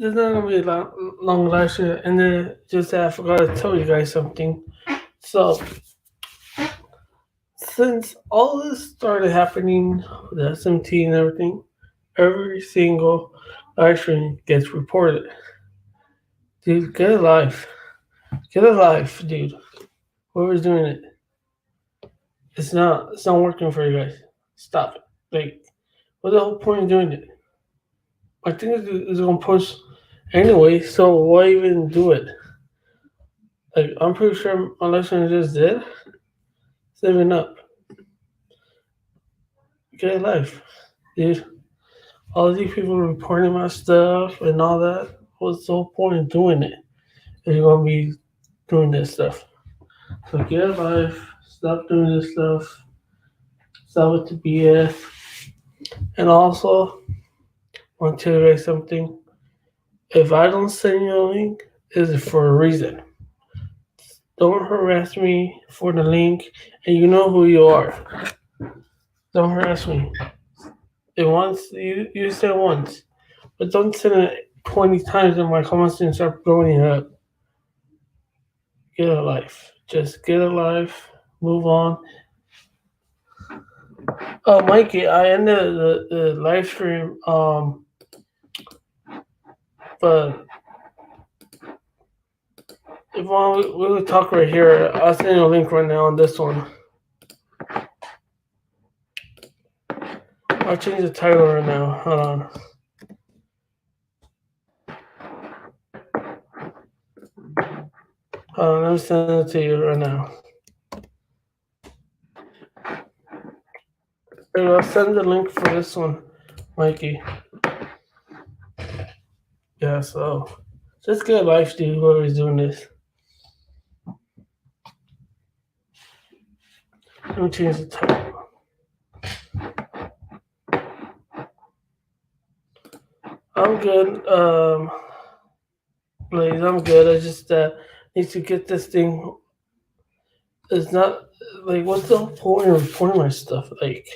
there's not gonna be a long live stream, and then just I forgot to tell you guys something. So since all this started happening with SMT and everything, every single live stream gets reported. Dude, get a life. Get a life, dude. Whoever's doing it. It's not working for you guys. Stop it. Like, what's the whole point of doing it? I think it's gonna push anyway, so why even do it? Like, I'm pretty sure my listeners just did. Saving up. Get a life. Dude, all these people reporting my stuff and all that. What's the whole point of doing it? If you're gonna be doing this stuff. So get a life. Stop doing this stuff. Stop with the BS. And also, I want to tell you guys something. If I don't send you a link, it's for a reason. Don't harass me for the link, and you know who you are. Don't harass me. It once you said once, but don't send it 20 times in my comments and start blowing it up. Get a life. Just get a life. Move on. Oh, Mikey, I ended the live stream. But if we will talk right here, I'll send you a link right now on this one. I'll change the title right now. Hold on. Let me send it to you right now. I'll send the link for this one, Mikey. Yeah, so just get a life, dude, whoever's doing this. Let me change the title. I'm good. Blaze, I'm good. I just need to get this thing. It's not like what's the whole point of reporting my stuff? Like,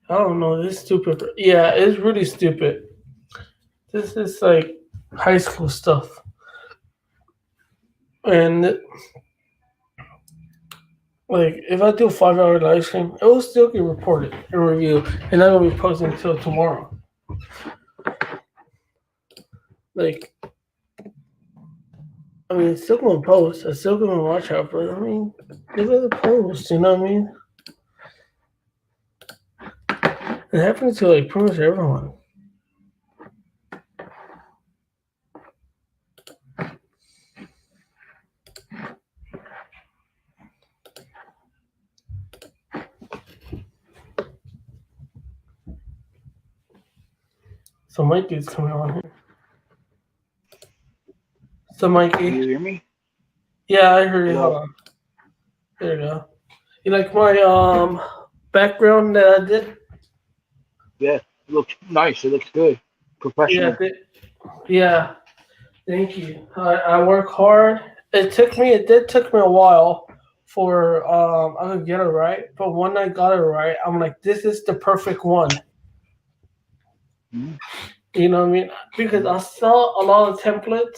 I don't know. This is stupid. Yeah, it's really stupid. This is like high school stuff, and like if I do a 5 hour live stream, it will still get reported and reviewed, and I'm gonna be posting until tomorrow. Like, I mean, it's still gonna post. I still gonna watch out, but I mean, look at the post. You know what I mean? It happens to like pretty much everyone. So Mikey's coming on here. So Mikey, Can you hear me? yeah, I heard you. Hello. Hold on. There you go. You like my background that I did? Yeah, it looks nice. It looks good. Yeah, Professional. yeah. Thank you. I work hard. It did took me a while for I could get it right, but when I got it right, I'm like, this is the perfect one. Mm-hmm. You know what I mean? Because I saw a lot of templates.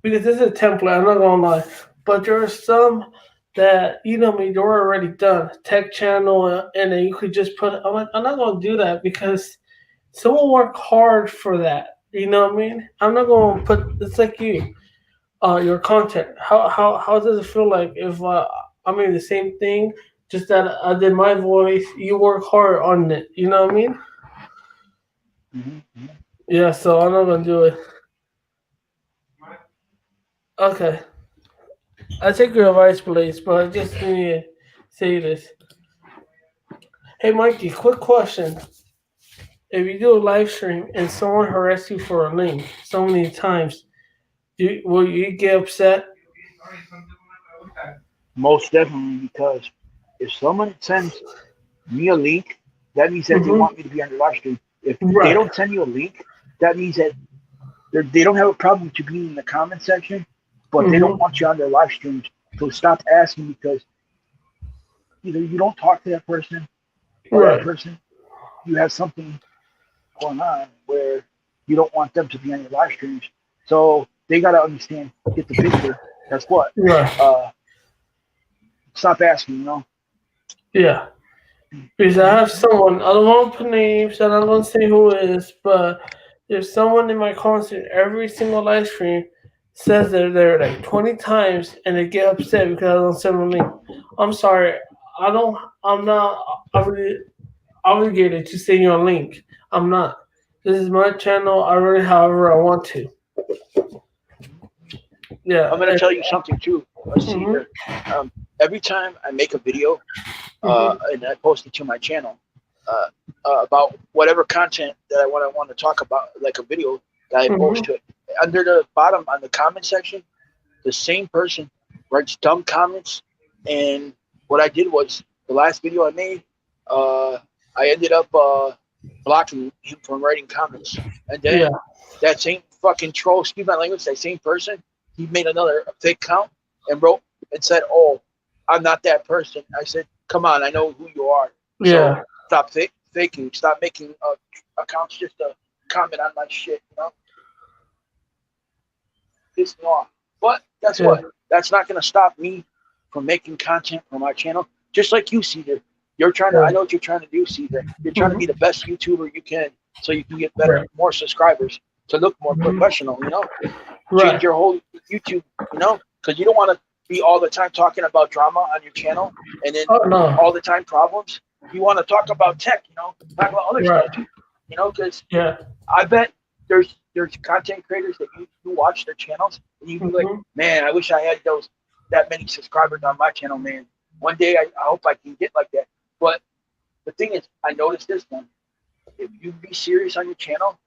Because this is a template, I'm not gonna lie. But there are some that you know me, they're already done. Tech channel, and then you could just put. I'm like, I'm not gonna do that because someone worked hard for that. You know what I mean? I'm not gonna put. It's like you, your content. How does it feel like if I mean the same thing, just that I did my voice, you work hard on it. You know what I mean? Mm-hmm. Yeah. So I'm not gonna do it. Okay. I take your advice, please, but I just need to say this. Hey, Mikey, quick question. If you do a live stream and someone harasses you for a link so many times, will you get upset? Most definitely, because if someone sends me a link, that means that they Mm-hmm. want me to be on their live stream. If they Right. don't send you a link, that means that they don't have a problem with you being in the comment section, but they don't Mm-hmm. want you on their live streams. So stop asking because either you don't talk to that person or that Right. person, you have something going on where you don't want them to be on your live streams. So they got to understand, get the picture. That's what. Right. Uh, Stop asking, you know? Yeah. Because I have someone, I don't want to put names and I don't say who it is, but there's someone in my concert every single live stream says they're there like 20 times and they get upset because I don't send them a link. I'm sorry, I don't, I'm not obligated to send you a link. I'm not. This is my channel. I run it however I want to. Yeah. I'm going to tell you something too. Let's see Mm-hmm. here. Um, every time I make a video Mm-hmm. and I post it to my channel about whatever content that I want to talk about, like a video that I Mm-hmm. post to it, under the bottom on the comment section, the same person writes dumb comments. And what I did was the last video I made, uh, I ended up blocking him from writing comments. And Yeah. then that same fucking troll, excuse my language, that same person, he made another fake account and wrote and said, "Oh, I'm not that person." I said, "Come on, I know who you are. So Yeah. stop faking. Stop making accounts just to comment on my shit. You know, piss me off." But guess Yeah. what? That's not gonna stop me from making content for my channel. Just like you, Caesar. You're trying to. I Yeah. know what you're trying to do, Caesar. You're trying to Mm-hmm. be the best YouTuber you can, so you can get better, Right. more subscribers, to look more Mm-hmm. professional. You know, change Right. your whole YouTube. You know, because you don't want to be all the time talking about drama on your channel and then Oh no. all the time problems. You want to talk about tech. You know, talk about other Right. stuff too. You know, because Yeah. I bet there's content creators that you watch their channels and you be like, Mm-hmm. man, I wish I had those that many subscribers on my channel, man. One day I hope I can get like that. But the thing is, I noticed this one. If you be serious on your channel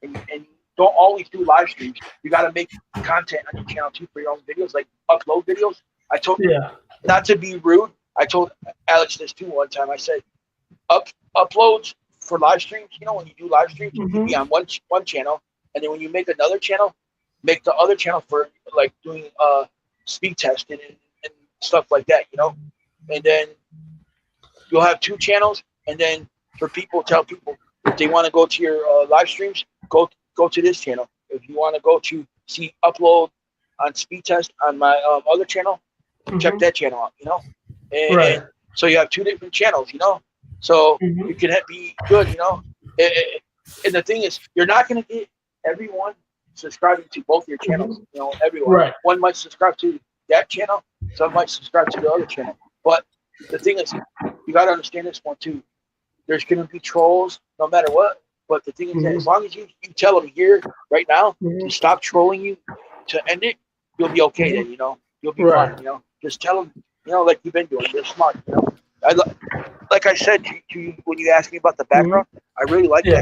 and don't always do live streams, you got to make content on your channel too for your own videos, like upload videos. I told Yeah. not to be rude. I told Alex this too one time. I said up uploads for live streams. You know, when you do live streams, you be Mm-hmm. on one channel, and then when you make another channel, make the other channel for like doing speed testing and stuff like that. You know, and then you'll have two channels, and then for people, tell people if they want to go to your live streams, go to this channel. If you want to go to see upload on speed test on my other channel, check Mm-hmm. that channel out. You know, Right. and so you have two different channels. You know, so you Mm-hmm. can be good. You know, and the thing is, you're not going to get everyone subscribing to both your Mm-hmm. channels. You know, everyone. Right. One might subscribe to that channel, some might subscribe to the other channel. But the thing is, you got to understand this one too. There's going to be trolls no matter what. But the thing is that as Mm-hmm. long as you tell them here right now to Mm-hmm. stop trolling you, to end it, you'll be okay Mm-hmm. then. You know, you'll be fine. Right. You know, just tell them. You know, like you've been doing. You're smart. You know, like I said to you when you asked me about the Mm-hmm. background. I really like Yeah.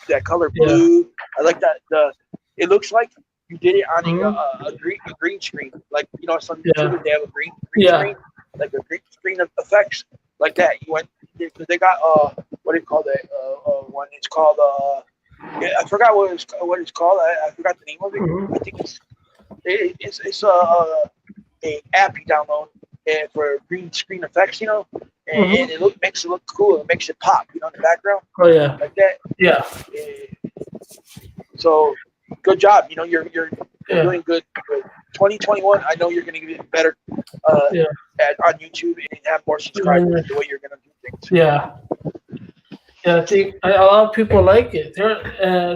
that color Yeah. blue. I like that the. It looks like you did it on Mm-hmm. a green screen. Like you know, some Yeah. YouTubers they have a green Yeah. screen, like a green screen effects like that. You went because they got what do you call that one? It's called yeah, I forgot what it's called. I forgot the name of it. I Mm-hmm. think it's a app you download for green screen effects, you know, and Mm-hmm. makes it look cool. It makes it pop, you know, in the background Oh yeah. like that. Yeah. Uh, so good job. You know, you're Yeah. doing good. 2021. I know you're going to get better uh, Yeah. on YouTube and have more subscribers the way you're going to do things. Yeah. Yeah. I think a lot of people like it.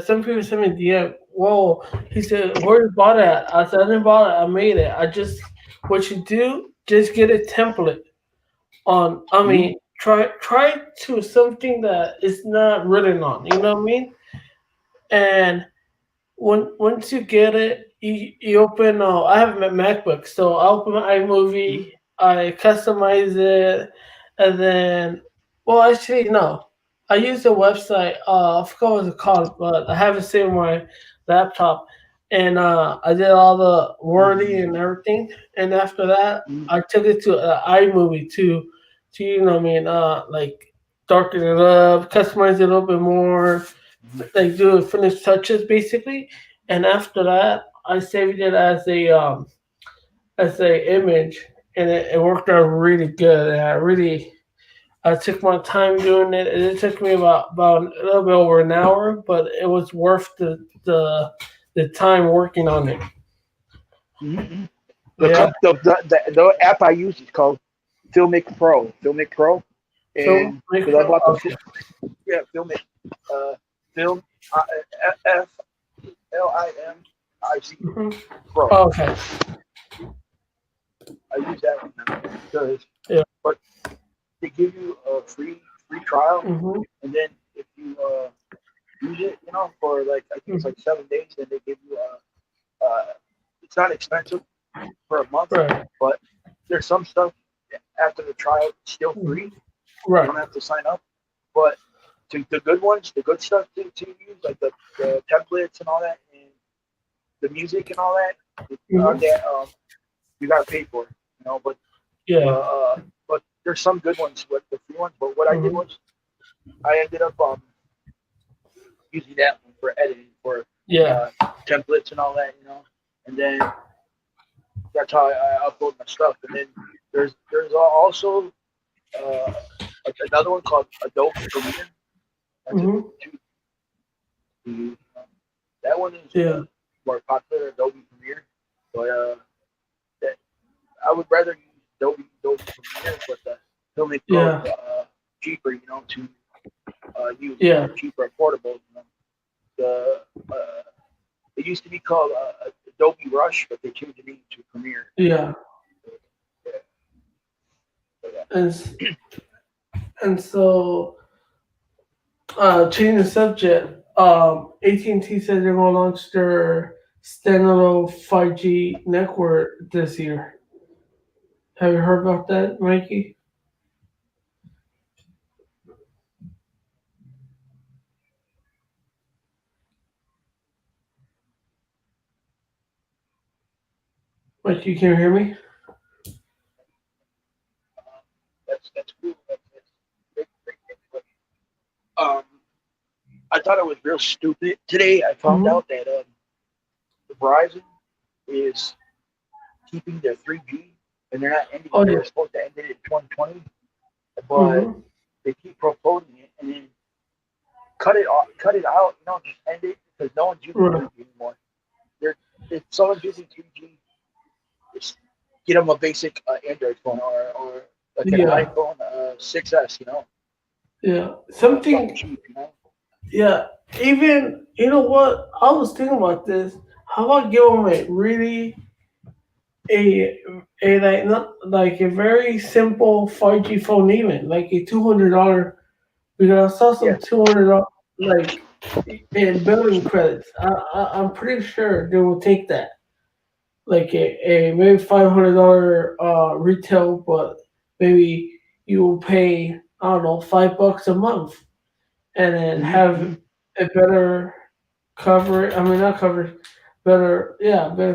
Some people send me DM. Whoa. He said, "Where you bought it at?" I said, "I didn't buy it. I made it. I just what you do, just get a template on. I Mm-hmm. mean, try to something that is not written on. You know what I mean? And once you get it, you open. I have a MacBook, so I open my Mm-hmm. iMovie. I customize it, and then, well, actually, no. I use the website. I forgot what it's called, but I have it saved on my laptop. and I did all the wordy and everything. And after that, Mhm. I took it to iMovie to like darken it up, customize it a little bit more, like do finished touches basically. And after that, I saved it as a image, and it worked out really good. And I took my time doing it, and it took me about a little bit over an hour, but it was worth the time working on it. Mhm. Yeah, The app I use is called Filmic Pro. Filmic Pro, film and make because I pro. bought the Okay. yeah Filmic film F Lim IC Hmm. Pro. Okay. I use that one now because Yeah. but they give you a free trial, Hmm. and then if you use it, for like I think it's Hmm. like 7 days, then they give you it's not expensive for a month, Right. but there's some stuff after the trial it's still Hmm. free. You Right. don't have to sign up, but the good ones, the good stuff to use, like the templates and all that, and the music and all that, on Hmm. that you gotta pay for it, But Yeah. but there's some good ones with the free ones. But what I did Hmm. was I ended up using that one for editing for Yeah. uh, templates and all that, And then that's how I upload my stuff. And then there's also uh, another one called Adobe Premiere. That's a good Hmm. one too to use. That one is Yeah. more popular, Adobe Premiere. But that, I would rather use Adobe Premiere, but the Filmic Pro is Yeah. cheaper, to use. Yeah. Cheaper, affordable. The it used to be called Adobe Rush, but they changed it to Premiere. Yeah. Yeah, yeah. And and so change the subject. AT&T said they're going to launch their standalone 5G network this year. Have you heard about that, Mikey? Mikey, can you hear me? That's cool. That's great thing. But um, I thought it was real stupid. Today I found Hmm. out that Verizon is keeping their 3G, and they're not ending Oh it. They yeah. were supposed to end it in 2020, but Hmm. they keep proposing it and then cut it off, cut it out. Just end it because no one's using Right. 3G anymore. They're, if someone's using 3G, just get them a basic Android phone or like an Yeah. iPhone 6S. Yeah. Something Something. cheap. Yeah. Even you know what? I was thinking about this. How about give them a really a like not like a very simple 5G phone, even like a $200. Because I saw Yeah. some $200 like in billing credits. I'm pretty sure they will take that. Like a maybe $500 retail, but maybe you will pay I don't know $5 a month, and then Mm-hmm, have mm-hmm. a better coverage. I mean not coverage, better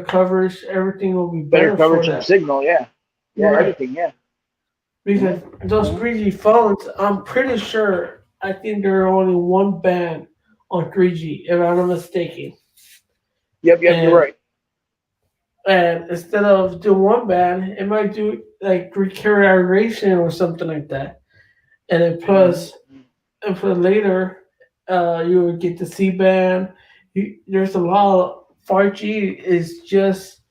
coverage. Everything will be Better better for coverage and that. signal. Yeah. Yeah. Right. Everything. Yeah. Because Mm-hmm, those mm-hmm. 3G phones, I'm pretty sure, I think there are only one band on 3G, if I'm not mistaken. Yep. Yep. You're And right. instead of doing one band, it might do like recursion or something like that. And then Mm-hmm, plus, and for later, you would get the C band. There's a lot of 5G is just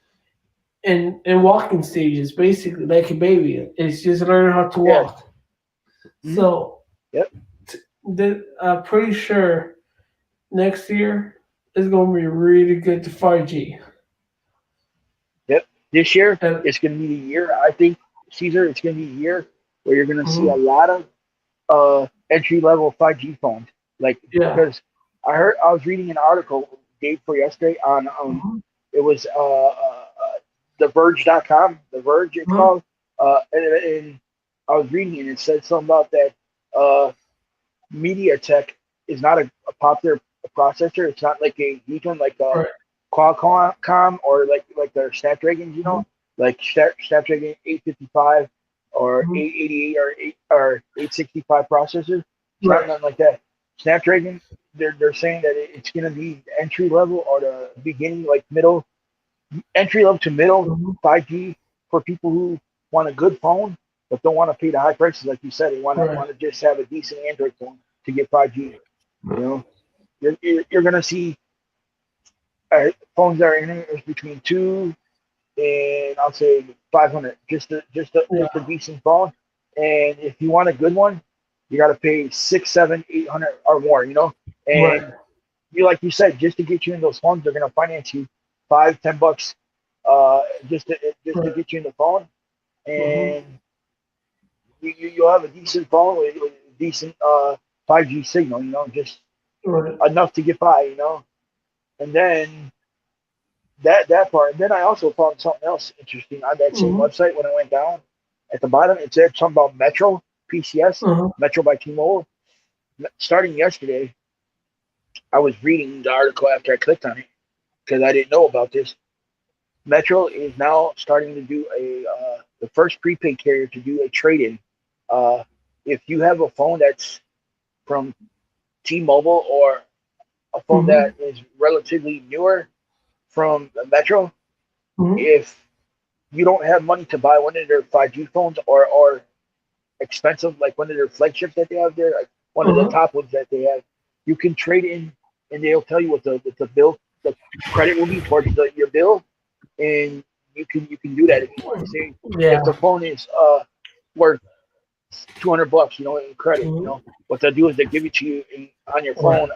in walking stages, basically, like a baby. It's just learning how to yeah. walk. Mm-hmm. So Yep. I'm pretty sure next year is going to be really good to 5G. Yep. This year And it's going to be the year. I think Caesar. It's going to be a year where you're going to see a mhm, lot of entry level 5G phones. Like yeah, because I was reading an article day before yesterday on mhm, it was the Verge.com, the Verge it's huh, called. And I was reading it and it said something about that uh, MediaTek is not a popular processor. It's not like a huge one like right, Qualcomm or like their Snapdragons, Mm-hmm. like Snapdragon 855 or Mm-hmm. 888 or 865 processors. It's not Right. nothing like that. Snapdragon, they're saying that it's gonna be entry level or the beginning, like middle, entry level to middle Mm-hmm. 5G for people who want a good phone but don't want to pay the high prices, like you said. They Right. want to just have a decent Android phone to get 5G. You know, you're gonna see phones that are in between two and I'll say 500, Yeah. just a decent phone. And if you want a good one, you got to pay six, seven, 800 or more. Right. And you like you said, just to get you in those phones, they're gonna finance you $5, $10, just to Right. get you in the phone, Mm-hmm. and you'll have a decent phone with a decent 5G signal. Just Right. enough to get by. And then that part. And then I also found something else interesting on that same Mm-hmm. website when I went down. At the bottom, it said something about Metro PCS, Uh-huh. Metro by T-Mobile. Starting yesterday, I was reading the article after I clicked on it because I didn't know about this. Metro is now starting to do the first prepaid carrier to do a trade-in. Uh, if you have a phone that's from T-Mobile or a phone Mm-hmm. that is relatively newer from Metro, Mm-hmm. if you don't have money to buy one of their 5G phones or expensive, like one of their flagships that they have there, like one of the Uh-huh. top ones that they have, you can trade in, and they'll tell you what the bill, the credit will be towards your bill, and you can do that if you want. Say Yeah. if the phone is worth $200, in credit, Mm-hmm. what they'll do is they give it to you on your Right. phone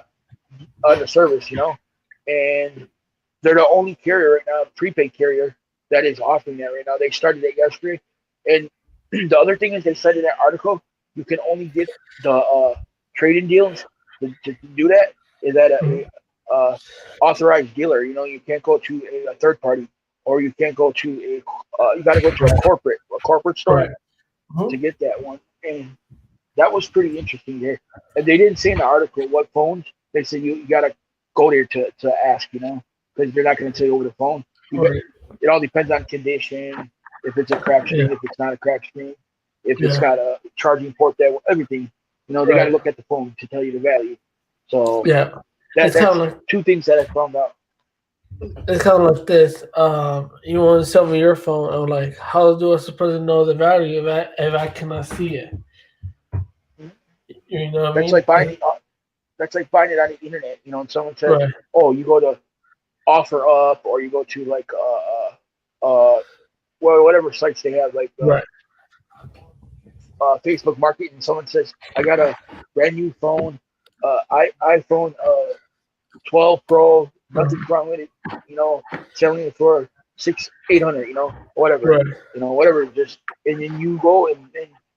on the service, and they're the only carrier right now, prepaid carrier that is offering that right now. They started it yesterday, and the other thing is they said in that article you can only get the trade-in deals to do that is at Mm-hmm. a authorized dealer. You can't go to a third party, or you can't go to you got to go to Right. a corporate store Right. to Mm-hmm. get that one. And that was pretty interesting there. And they didn't say in the article what phones. They said you got to go there to ask, because they're not going to tell you over the phone. Right. It all depends on condition, if it's a cracked Yeah. screen, if it's not a cracked screen, if it's Yeah. got a charging port, that everything. They got to Right. look at the phone to tell you the value. So Yeah. It's kind of that's like two things that I found out. it's kind of like this. You want to sell me your phone? I'm like, how do I supposed to know the value if I cannot see it? You know what I That's mean? like buying. That's like buying it on the internet. And someone says, Right. "Oh, you go to offer up, or you go to like well, whatever sites they have, like Right. Facebook Market, and someone says, "I got a brand new phone, iPhone 12 Pro, nothing's Mhm. wrong with it, selling it for 800, whatever, Right. whatever." Just and then you go and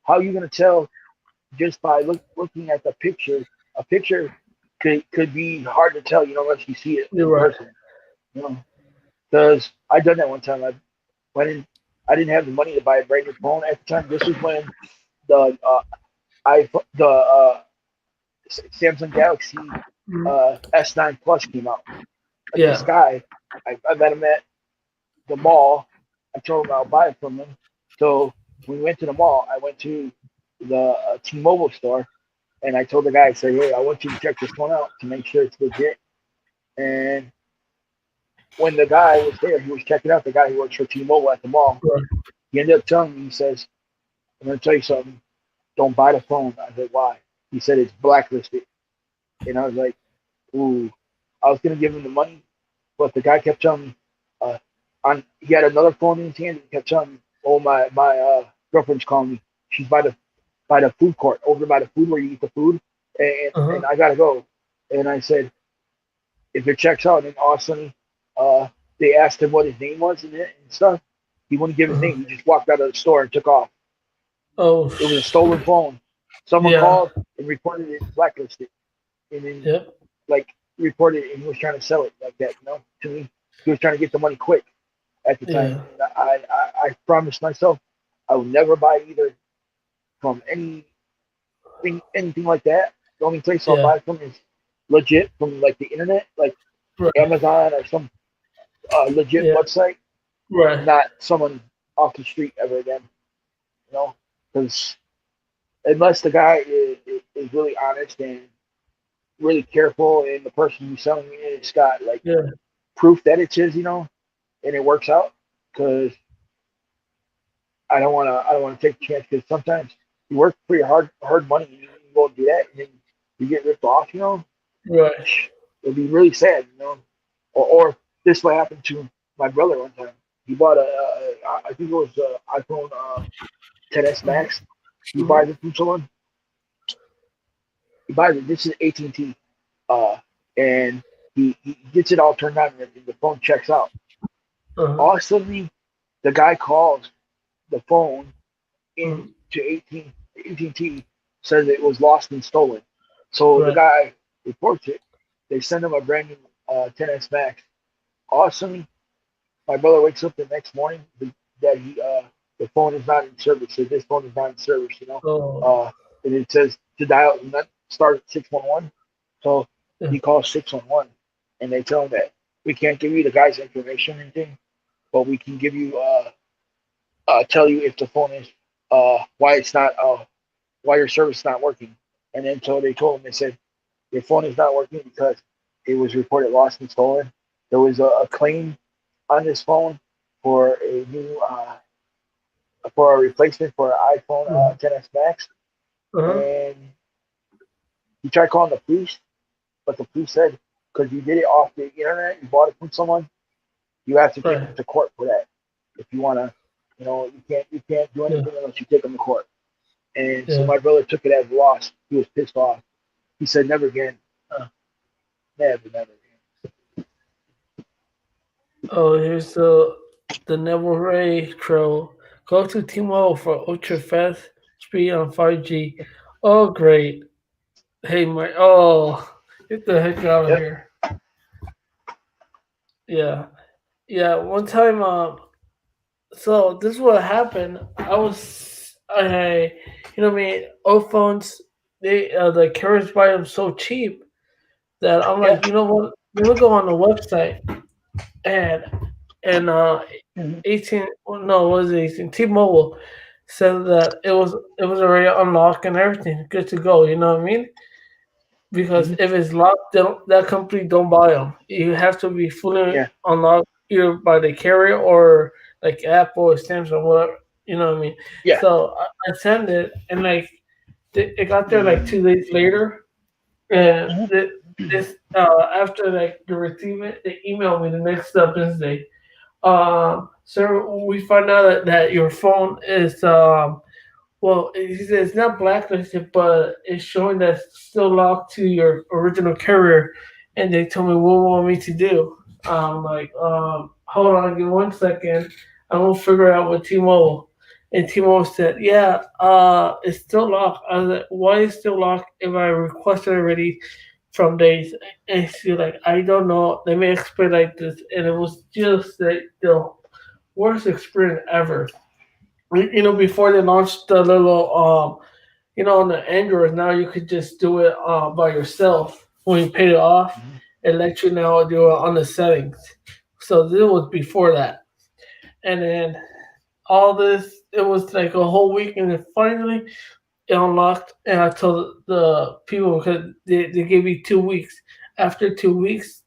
how are you gonna tell just by looking at the picture? A picture could be hard to tell, unless you see it You're in right. person, you know. Because I done that one time. Went in, I didn't have the money to buy a brand new phone at the time. This was when the the Samsung Galaxy Mhm. S9 Plus came out. And this Yeah. guy, I met him at the mall. I told him I'll buy it from him. So when we went to the mall, I went to the T-Mobile store, and I told the guy, I said, "Hey, I want you to check this one out to make sure it's legit." And when the guy was there, he was checking out the guy who works for T-Mobile at the mall. Right. He ended up telling me, he says, "I'm going to tell you something. Don't buy the phone." I said, "Why?" He said, "It's blacklisted." And I was like, "Ooh." I was going to give him the money, but the guy kept telling me, he had another phone in his hand. And he kept telling me, "Oh, my girlfriend's calling me. She's by the food court, over by the food where you eat the food, and Uh-huh. I gotta go." And I said, "If it checks out," and all of a sudden, uh, they asked him what his name was and stuff. He wouldn't give his Uh-huh. name. He just walked out of the store and took off. Oh. It was a stolen phone. Someone Yeah. called and reported it blacklisted, and then Yep. like reported it, and he was trying to sell it like that. To me, he was trying to get the money quick at the time. Yeah. And I promised myself I would never buy either from anything like that. The only place I'll Yeah. buy from is legit from like the internet, like Right. Amazon or some a legit Yeah. website, Right. not someone off the street ever again. You know, because unless the guy is really honest and really careful, and the person who's selling it's got like Yeah. proof that it's his, and it works out. Because I don't want to take a chance. Because sometimes you work for your hard money, and you go and do that, and then you get ripped off. Right. It'd be really sad. Or this what happened to my brother one time. He bought I think it was iPhone 10s Max. He Mm-hmm. buys it from someone. He buys it. This is AT&T, uh, and he gets it all turned on, and the phone checks out. Uh-huh. All of a sudden, the guy calls the phone Mm-hmm. into AT&T, says it was lost and stolen. So the Right. guy reports it. They send him a brand new 10s Max. All of a sudden, my brother wakes up the next morning that the phone is not in service. So this phone is not in service. Oh. Uh, and it says to dial start at 611. So Yeah. he calls 611, and they tell him that we can't give you the guy's information or anything, but we can give you tell you if the phone is why it's not why your service is not working. And then so they told him, they said your phone is not working because it was reported lost and stolen. There was a claim on this phone for a new for a replacement for an iPhone Mm-hmm. 10s Max, Uh-huh. and he tried calling the police, but the police said because you did it off the internet, you bought it from someone, you have to take them Right. to court for that. If you want to, you can't do Yeah. anything unless you take them to court. And so Yeah. my brother took it as a loss. He was pissed off. He said, "Never again, never again." Oh, here's the Neville Ray Crow. Go to T-Mobile for ultra fast speed on 5G. Oh, great. Hey, my. Oh, get the heck out of Yep. here. Yeah. Yeah. One time, so this is what happened. You know what I mean? Old phones, the carriers buy them so cheap that I'm Yeah. like, you know what? Let me go on the website and and 18 well, no, it was 18 T-Mobile said that it was already unlocked and everything good to go, you know what I mean? Because Mm-hmm. if it's locked, that company don't buy them. You have to be fully Yeah. unlocked either by the carrier or like Apple or Samsung, whatever. You know what I mean? Yeah. So I sent it, and like it got there like 2 days later, and Mm-hmm. this after like they receive it, they emailed me the next business day. Sir, we found out that your phone is well, he said it's not blacklisted, but it's showing that it's still locked to your original carrier, and they told me what you want me to do. I'm like, hold on, give me 1 second. I'm gonna figure out with T-Mobile. And T-Mobile said, yeah, it's still locked. I was like, why is it still locked if I requested already from days? And she's like, I don't know. Let me explain like this, and it was just like the worst experience ever. Before they launched the little on the Android now you could just do it by yourself when you pay it off. Mm-hmm. It lets you now do it on the settings. So this was before that, and then all this it was like a whole week, and then finally it unlocked. And I told the people because they gave me 2 weeks. After 2 weeks,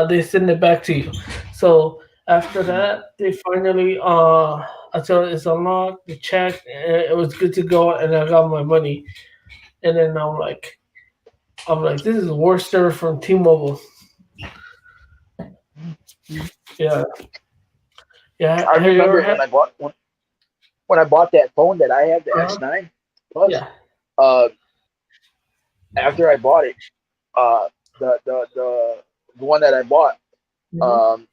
they send it back to you. So after that, they finally until it's unlocked, they checked, and it was good to go, and I got my money. And then I'm like, this is the worst service from T-Mobile. Yeah, yeah. I Have you ever remember had? when I bought that phone that I have, the Uh-huh. S9 Plus. Yeah. Uh, After I bought it, uh, the one that I bought, Hmm. um,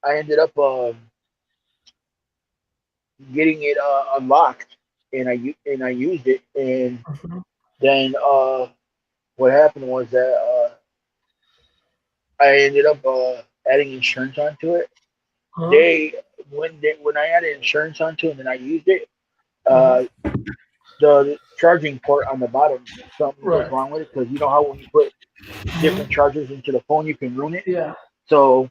I ended up getting it unlocked, and I used it, and Hmm. then what happened was that I ended up adding insurance onto it. Uh-huh. They when I added insurance onto it and I used it, Uh-huh. uh, the charging port on the bottom, something was Right. wrong with it, because how when you put different Hmm. chargers into the phone you can ruin it. Yeah. So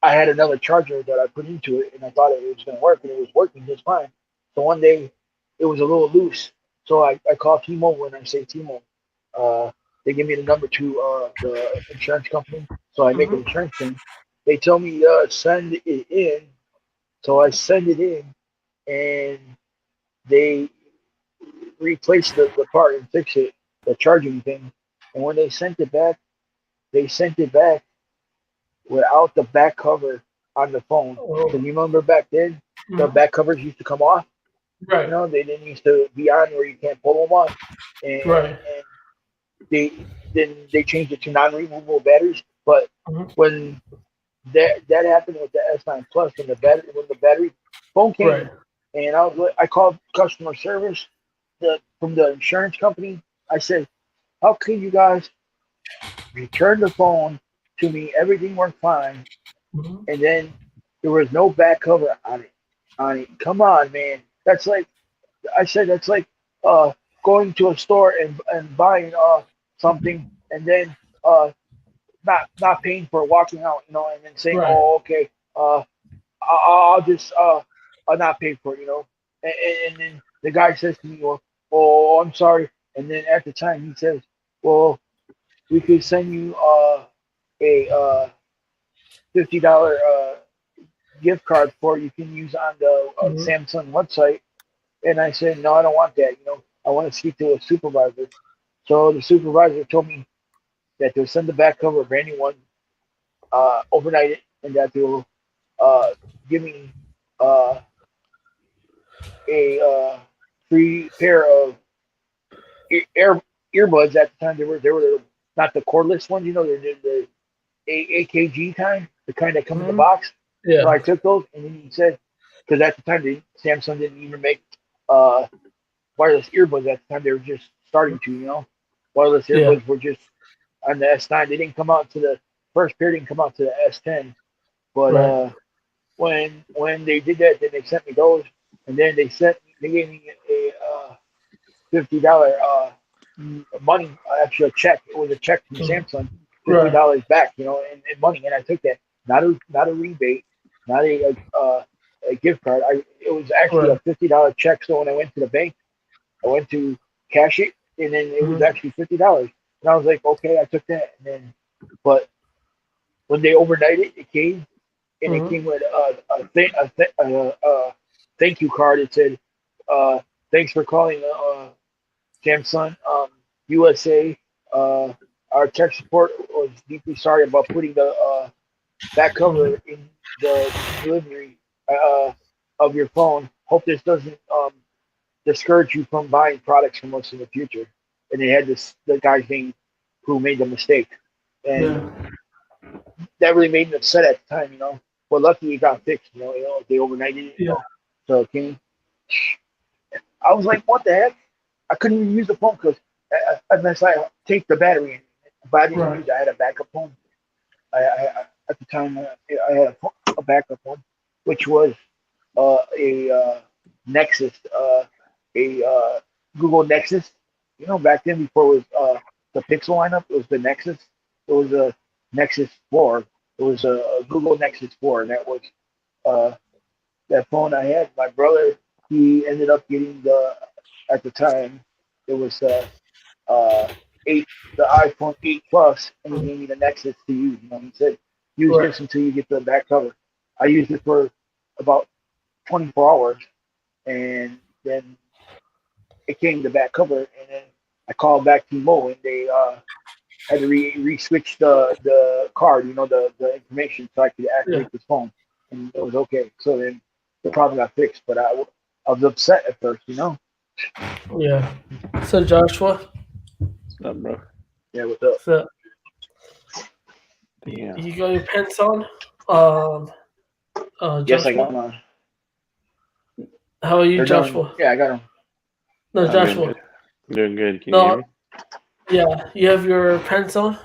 I had another charger that I put into it, and I thought it was going to work, and it was working just fine. So one day, it was a little loose. So I called T-Mobile, and I say, T-Mobile, uh, they give me the number to the insurance company. So I make an Mm-hmm. insurance claim. They tell me send it in. So I send it in, and they replace the part and fix it, the charging thing. And when they sent it back without the back cover on the phone. Oh, Because you remember back then, the mm-hmm. back covers used to come off. You Right. know, they didn't used to be on where you can't pull them off. Right. And they changed it to non-removable batteries. But Mm-hmm. when that happened with the S9 Plus, when the battery phone Right. came, and I called customer service from the insurance company. I said, how can you guys return the phone to me? Everything worked fine, Mm-hmm. and then there was no back cover on it. Come on, man. That's like I said. That's like uh, going to a store and buying something, and then uh, not paying for walking out, and then saying, Right. "Oh, okay, I'll just I'll not pay for it," and then the guy says to me, "Well, oh, I'm sorry," and then at the time he says, "Well, we could send you a $50 gift card for you can use on the Mm-hmm. Samsung website." And I said, no, I don't want that. I want to speak to a supervisor. So the supervisor told me that they'll send the back cover, a brand new one, overnight it, and that they'll uh, give me uh, a free pair of earbuds. At the time, they were not the cordless ones, they're the AKG kind, the kind that come in the Mm-hmm. box. So I Yeah. took those, and then he said, because at the time, Samsung didn't even make uh, wireless earbuds at the time. They were just starting to. Wireless Yeah. earbuds were just on the S9. They didn't come out to the first pair. Didn't come out to the S10. But Right. when they did that, then they sent me those, and then they gave me a $50 money, actually a check. It was a check from Mm-hmm. Samsung, Right. $50 back, in money, and I took that. Not a rebate, not a gift card. It was actually a Right. $50 check. So when I went to the bank, I went to cash it, and then it was Mm-hmm. actually $50. And I was like, okay, I took that. And then, but when they overnight it, it came, and it Mm-hmm. came with a thank you card. It said, uh, "Thanks for calling Samsung USA. Uh, our tech support was deeply sorry about putting the back Mm-hmm. cover in the delivery uh, of your phone. Hope this doesn't discourage you from buying products from us in the future." And they had the guy's name who made the mistake, and Yeah. that really made me upset at the time. But luckily it got fixed. They overnighted it. Yeah. So it came. I was like, what the heck? I couldn't even use the phone because unless I take the battery in. But I didn't Right. use it. I had a backup phone. At the time I had a backup phone, which was a Nexus, a Google Nexus. Back then before it was the Pixel lineup, it was the Nexus. It was a Nexus 4. It was a Google Nexus 4, and that was uh, that phone I had. My brother, he ended up getting at the time, it was uh, 8, the iPhone 8 Plus, and he Mm-hmm. gave me the Nexus to use. He said, use Right. this until you get the back cover. I used it for about 24 hours, and then it came the back cover, and then I called back T-Mobile, and they had to re-switch the card, the information, so I could Yeah. activate this phone, and it was okay. So then the problem got fixed, but I was upset at first. Yeah. So Joshua, What's up, bro? Yeah, what's up? so Damn. you got your pants on? Um. Yes, I Joshua. got them on. How are you, They're done. Joshua? Yeah, I got them. No, I'm doing Joshua. good. I'm doing good. Can you hear No. me? Yeah. You have your pants on.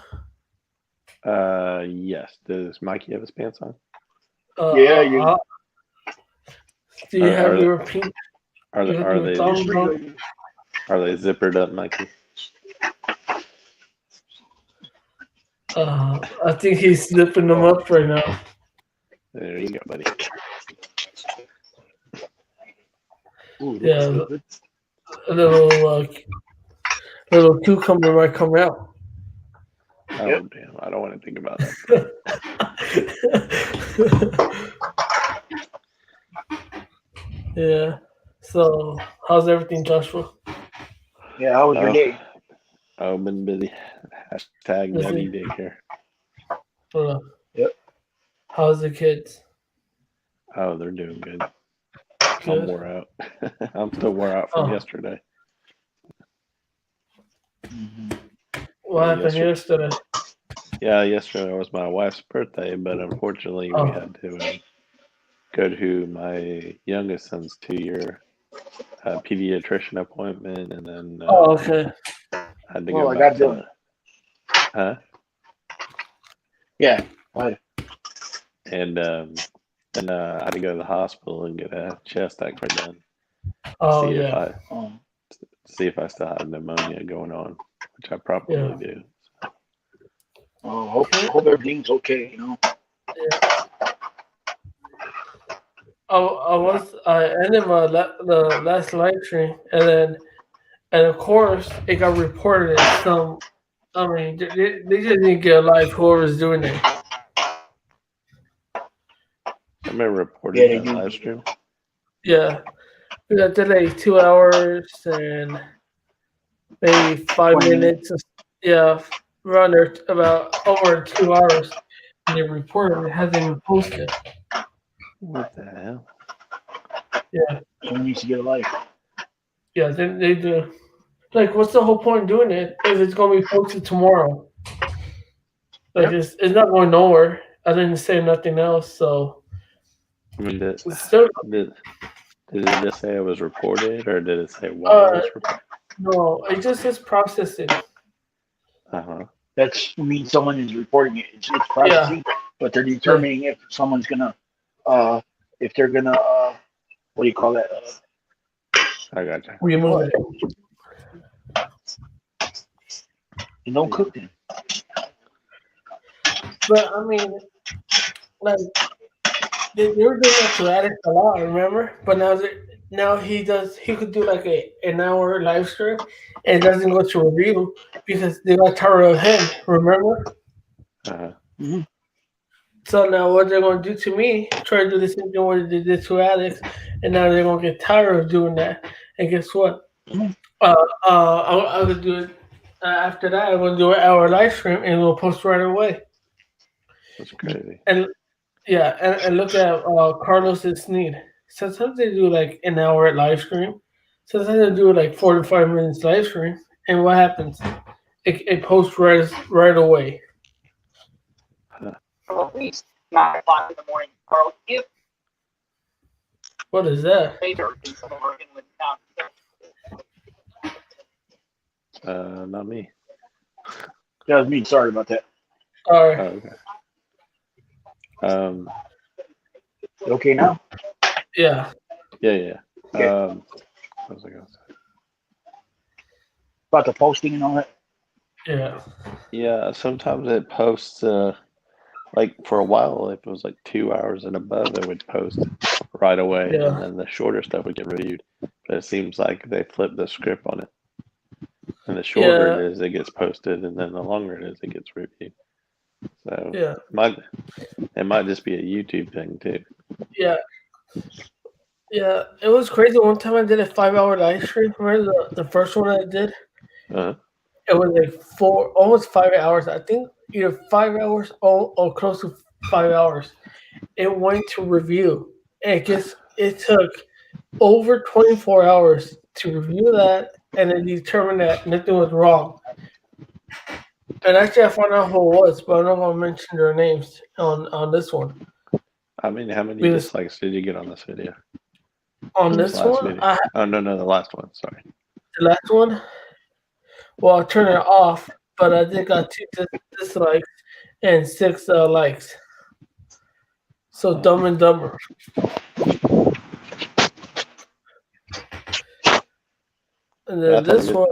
Yes. Does Mikey have his pants on? Yeah, you Do you Are have are your pink? are You they have are your they just thongs on? read. are they zippered up, Mikey? I think he's zipping them up right now. There you go, buddy. Ooh, Yeah, looks good. a little cucumber might come out. Oh, Yep. damn. I don't want to think about that. Yeah. So, how's everything, Joshua? Yeah, how was your day? I've been busy. Hashtag Busy? daddy daycare. Yep. How's the kids? Oh, they're doing good. Good. I'm wore out. I'm still wore out from yesterday. What happened yesterday? Yeah, yesterday was my wife's birthday, but unfortunately we had to go to my youngest son's 2-year pediatrician appointment, and then Okay. I had to Oh, go I back got to huh? Yeah. Go ahead. And then I had to go to the hospital and get a chest X-ray done. Oh, See if I still have pneumonia going on, which I probably do. Oh, hope everything's okay, you know. Yeah. I ended the last live stream, and of course it got reported as some. I mean, they just didn't get a live whoever's doing it. Somebody reported that live stream. Yeah, we got delayed 2 hours and maybe 5 minutes. Yeah, around there about over 2 hours. And they reported it hasn't even posted. What the hell? Yeah. Someone needs to get a life. Yeah, they do. Like, what's the whole point of doing it if it's going to be posted tomorrow? Like, it's not going nowhere. I didn't say nothing else, so. I mean, did it just say it was reported, or did it say why it was reported? No, it just says processing. That means someone is reporting it. It's processing, but they're determining if someone's gonna, if they're gonna, what do you call that? I got you. Remove it. You don't cook them. But I mean, like they were doing that to Alex a lot, remember? But now he could do like an hour live stream and it doesn't go to review because they got tired of him, remember? Mm-hmm. So now what they're gonna do to me, try to do the same thing what they did to Alex, and now they're gonna get tired of doing that. And guess what? Mm-hmm. I'm gonna do it after that. I'm gonna do an hour live stream and we'll post right away. That's crazy. And look at Carlos's Sneed. Sometimes they do like an hour live stream. Sometimes they do like 45 minutes live stream. And what happens? It posts right away. At least 9 o'clock in the morning, Carl. If what is that? later in some Oregon with Not me. That was me. Sorry about that. All right. Okay. Okay now? Yeah. Okay. What was I gonna say? About the posting and all that? Yeah. Yeah, sometimes it posts, like for a while, if it was like 2 hours and above, it would post right away, and then the shorter stuff would get reviewed. But it seems like they flipped the script on it. And the shorter it is, it gets posted, and then the longer it is, it gets reviewed. So it might just be a YouTube thing too. Yeah. Yeah, it was crazy. One time I did a 5-hour live stream. Remember the first one I did? It was like almost 5 hours. I think either 5 hours or close to 5 hours. It went to review. And it took over 24 hours to review that and then determine that nothing was wrong. And actually, I found out who it was, but I'm not going to mention their names on this one. I mean, how many dislikes did you get on this video? On this one? No, the last one. Sorry. The last one? Well, I turned it off, but I did got 2 dislikes and 6 likes. So Dumb and Dumber. And then this one.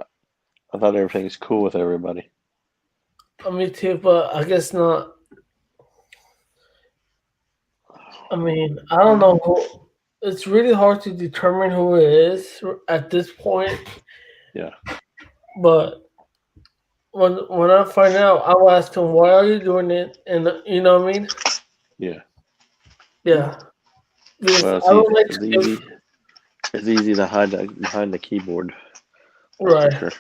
I thought everything's cool with everybody. Me too, but I guess not. I mean, I don't know who. It's really hard to determine who it is at this point. Yeah, But when I find out, I'll ask him, "Why are you doing it?" And you know what I mean? yeah. Yeah, because Well, I don't like it's to give easy. It's easy to hide behind the keyboard. That's for right. sure.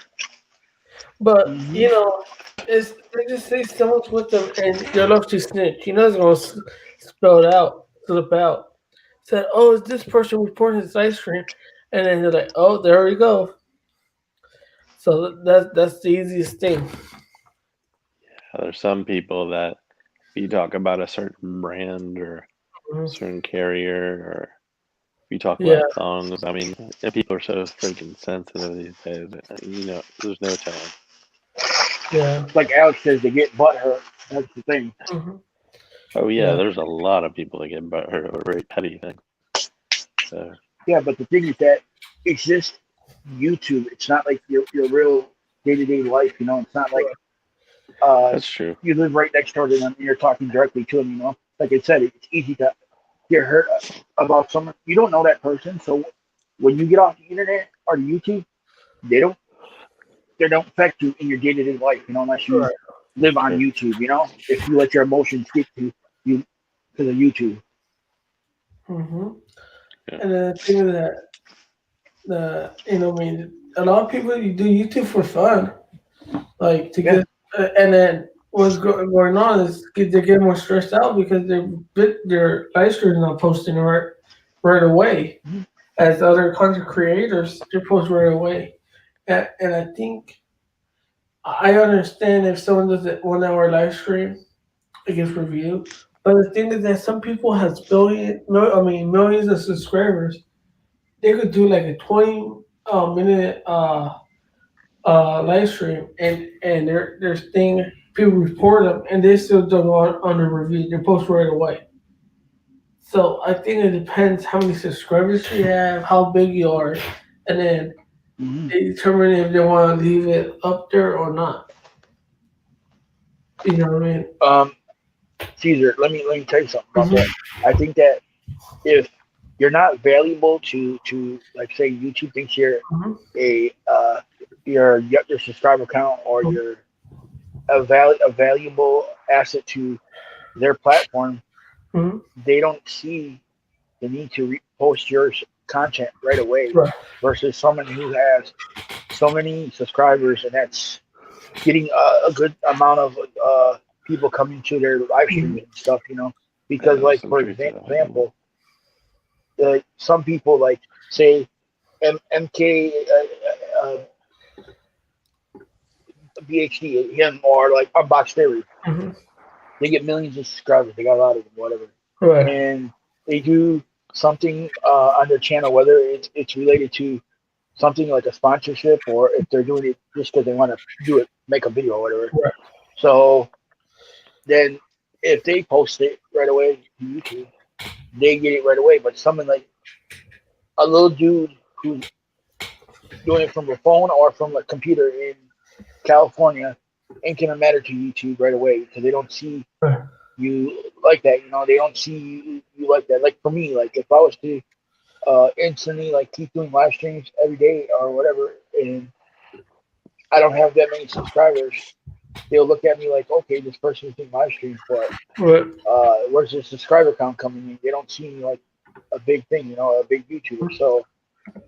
But Mm-hmm. you know, it's they just say someone's with them, and they love to snitch. You know, it's gonna spell it out, slip out. Said, "Oh, is this person reporting his ice cream?" And then they're like, "Oh, there we go." So that's the easiest thing. There's some people that if you talk about a certain brand or Mhm. certain carrier, or if you talk Yeah, about songs, I mean, and people are so freaking sensitive these days. There's no telling. yeah, Like Alex says, they get butt hurt. That's the thing. hmm Oh yeah, yeah, there's a lot of people that get butthurt over very petty things. So Yeah, but the thing is that it's just YouTube. It's not like your real day to day life. It's not like uh, that's true. you live right next door to them and you're talking directly to them. Like I said, it's easy to get hurt about someone you don't know that person. So when you get off the internet or the YouTube, they don't they don't affect you in your day to day life. Unless you right. live on True. YouTube. If you let your emotions get to you to the YouTube. hmm Yeah. And then the thing is that I mean, a lot of people you do YouTube for fun, like to Yeah. get, and then going on is they get more stressed out because their live stream not posting right away. Mhm. As other content creators, they post right away, and I think I understand if someone does a 1 hour live stream, it gets reviewed. But the thing is that some people has millions of subscribers. They could do like a 20 minute live stream, and their thing people report them, and they still don't go on the review. They post right away. So I think it depends how many subscribers you have, how big you are, and then Hmm. they determine if they want to leave it up there or not. You know what I mean? Um, Caesar, let me tell you something about that. Hmm I think that if you're not valuable to like say YouTube thinks you're hmm a your subscriber count or you're a valuable asset to their platform, hmm they don't see the need to post your content right away Right. versus someone who has so many subscribers and that's getting a good amount of people coming to their live hmm streams and stuff. Yeah, Because there's like some for truth to that. example, some people like say MK BHD him or like Unbox Theory, hmm they get millions of subscribers. They got a lot of them, whatever, Right. and they do something on their channel, whether it's related to something like a sponsorship or if they're doing it just because they want to do it, make a video or whatever. Right. So then if they post it right away to YouTube, they get it right away. But someone like a little dude who's doing it from a phone or from a computer in California ain't gonna matter to YouTube right away because they don't see Right. you like that. They don't see you like that. Like for me, like if I was to instantly like keep doing live streams every day or whatever, and I don't have that many subscribers, they'll look at me like, okay, this person's doing live streams, but Right. where's their subscriber count coming in? They don't see me like a big thing, a big YouTuber. So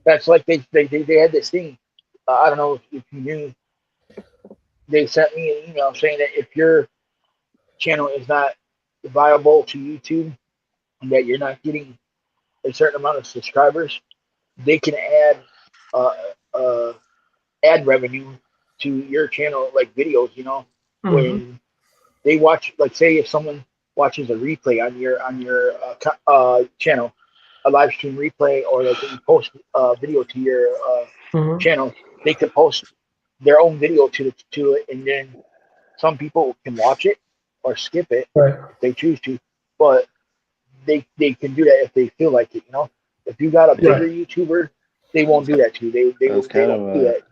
that's like they had this thing. I don't know if you knew. They sent me an email saying that if your channel is not viable to YouTube and that you're not getting a certain amount of subscribers, they can add uh, uh, ad revenue to your channel, like videos. hmm When they watch, like say if someone watches a replay on your channel, a live stream replay, or like you post a video to your hmm channel, they could post their own video to it, and then some people can watch it or skip it Right. if they choose to, but they can do that if they feel like it. If you got a Yeah, bigger Right. YouTuber, they won't do that to you. that's They kind of don't do a that.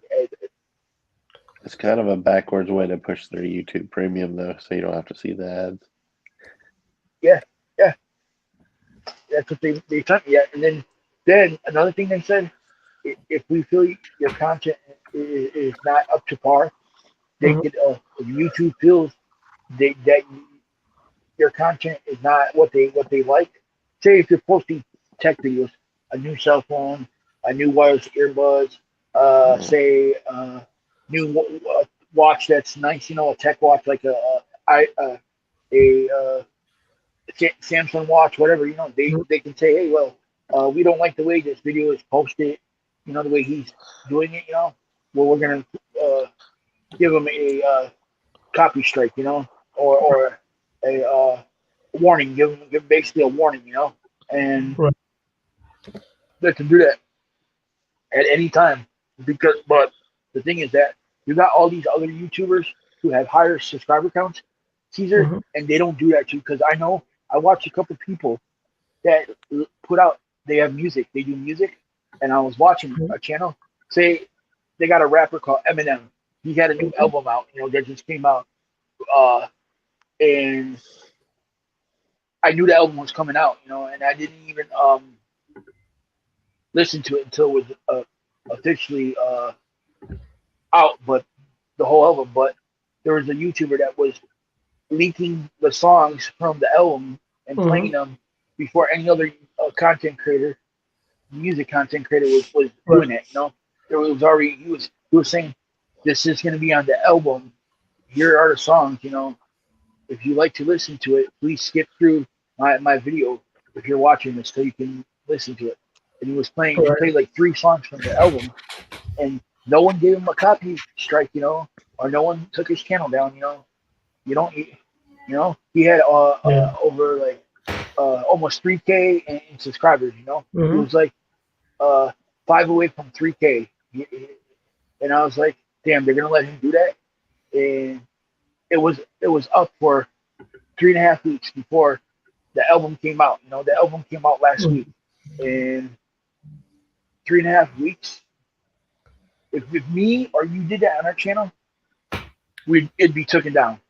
it's kind of a backwards way to push their YouTube Premium though, so you don't have to see the ads. Yeah, yeah. That's what they sent me. And then another thing they said, if we feel your content is not up to par, they Mhm. could. If YouTube feels that your content is not what they like. Say if you're posting tech videos, a new cell phone, a new wireless earbuds, Mm. say new watch that's nice, a tech watch like a Samsung watch, whatever. They can say, hey, well, we don't like the way this video is posted. The way he's doing it. Well, we're gonna give him a copy strike. Or a warning, give basically a warning, and Right. they can do that at any time. But the thing is that you got all these other YouTubers who have higher subscriber counts, Caesar, Mhm. and they don't do that too. Because I know I watch a couple people that put out, they have music, they do music, and I was watching Mhm. a channel. Say they got a rapper called Eminem. He had a new album out, that just came out, and I knew the album was coming out, and I didn't even listen to it until it was officially out, but the whole album. But there was a YouTuber that was leaking the songs from the album and playing Mhm. them before any other content creator, music content creator, was Right. doing it. There was already he was saying this is going to be on the album. Here are the songs. If you like to listen to it, please skip through my video if you're watching this so you can listen to it. And he Right. played like three songs from the album, and no one gave him a copy strike, or no one took his channel down. You don't, he had Yeah. over like almost 3K in subscribers. He Mhm. was like uh, five away from 3K, and I was like, damn, they're gonna let him do that. And it was up for 3.5 weeks before the album came out. The album came out last Mhm. week, and 3.5 weeks. If me or you did that on our channel, it'd be taken down.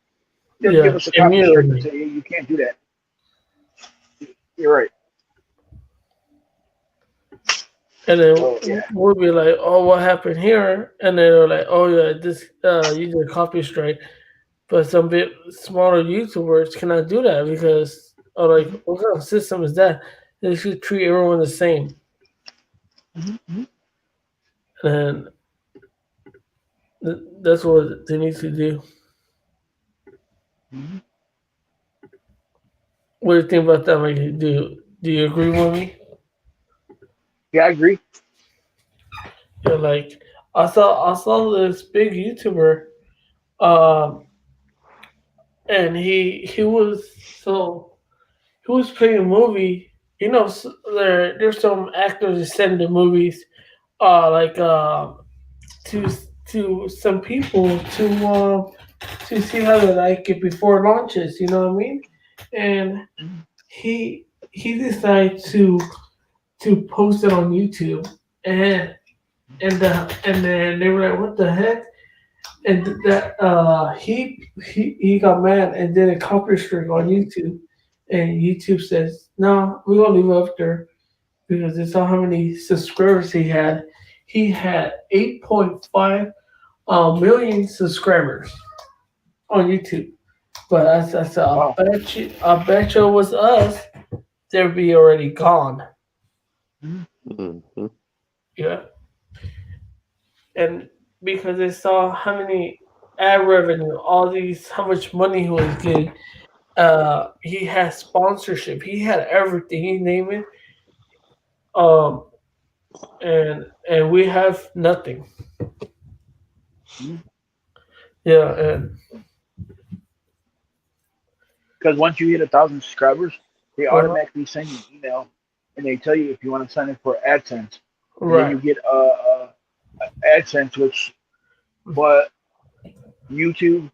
They'd give Yeah. us a copy strike and Immediately. say, hey, you can't do that. You're right. And then So yeah. we'll be like, "Oh, what happened here?" And then they're like, "Oh yeah, this you did a copy strike." But some bit smaller YouTubers cannot do that because, oh, like, Mm-hmm, what kind of system is that? They should treat everyone the same, mm-hmm, and that's what they need to do. mm-hmm. What do you think about that? Like, do you agree with me? Yeah, I agree. Yeah, like I saw this big YouTuber, um, and he was playing a movie. There's some actors that send the movies, like to to some people to see how they like it before it launches. You know what I mean? And Mm-hmm, he decided to post it on YouTube, and and then they were like, "What the heck?" And that he got mad and did a copy strike on YouTube, and YouTube says, "No, we're gonna leave it up there because they saw how many subscribers he had. He had 8.5 million subscribers on YouTube. But I said, wow. I bet you it was us, they'd be already gone. Mm-hmm, Mm-hmm. Yeah. And because they saw how many ad revenue, all these, how much money he was getting. He had sponsorship. He had everything. You name it. Um, and we have nothing. mm-hmm. Yeah, and Because once you hit 1,000 subscribers, they uh, automatically send you an email, and they tell you if you want to sign up for AdSense, and then right, you get AdSense, but YouTube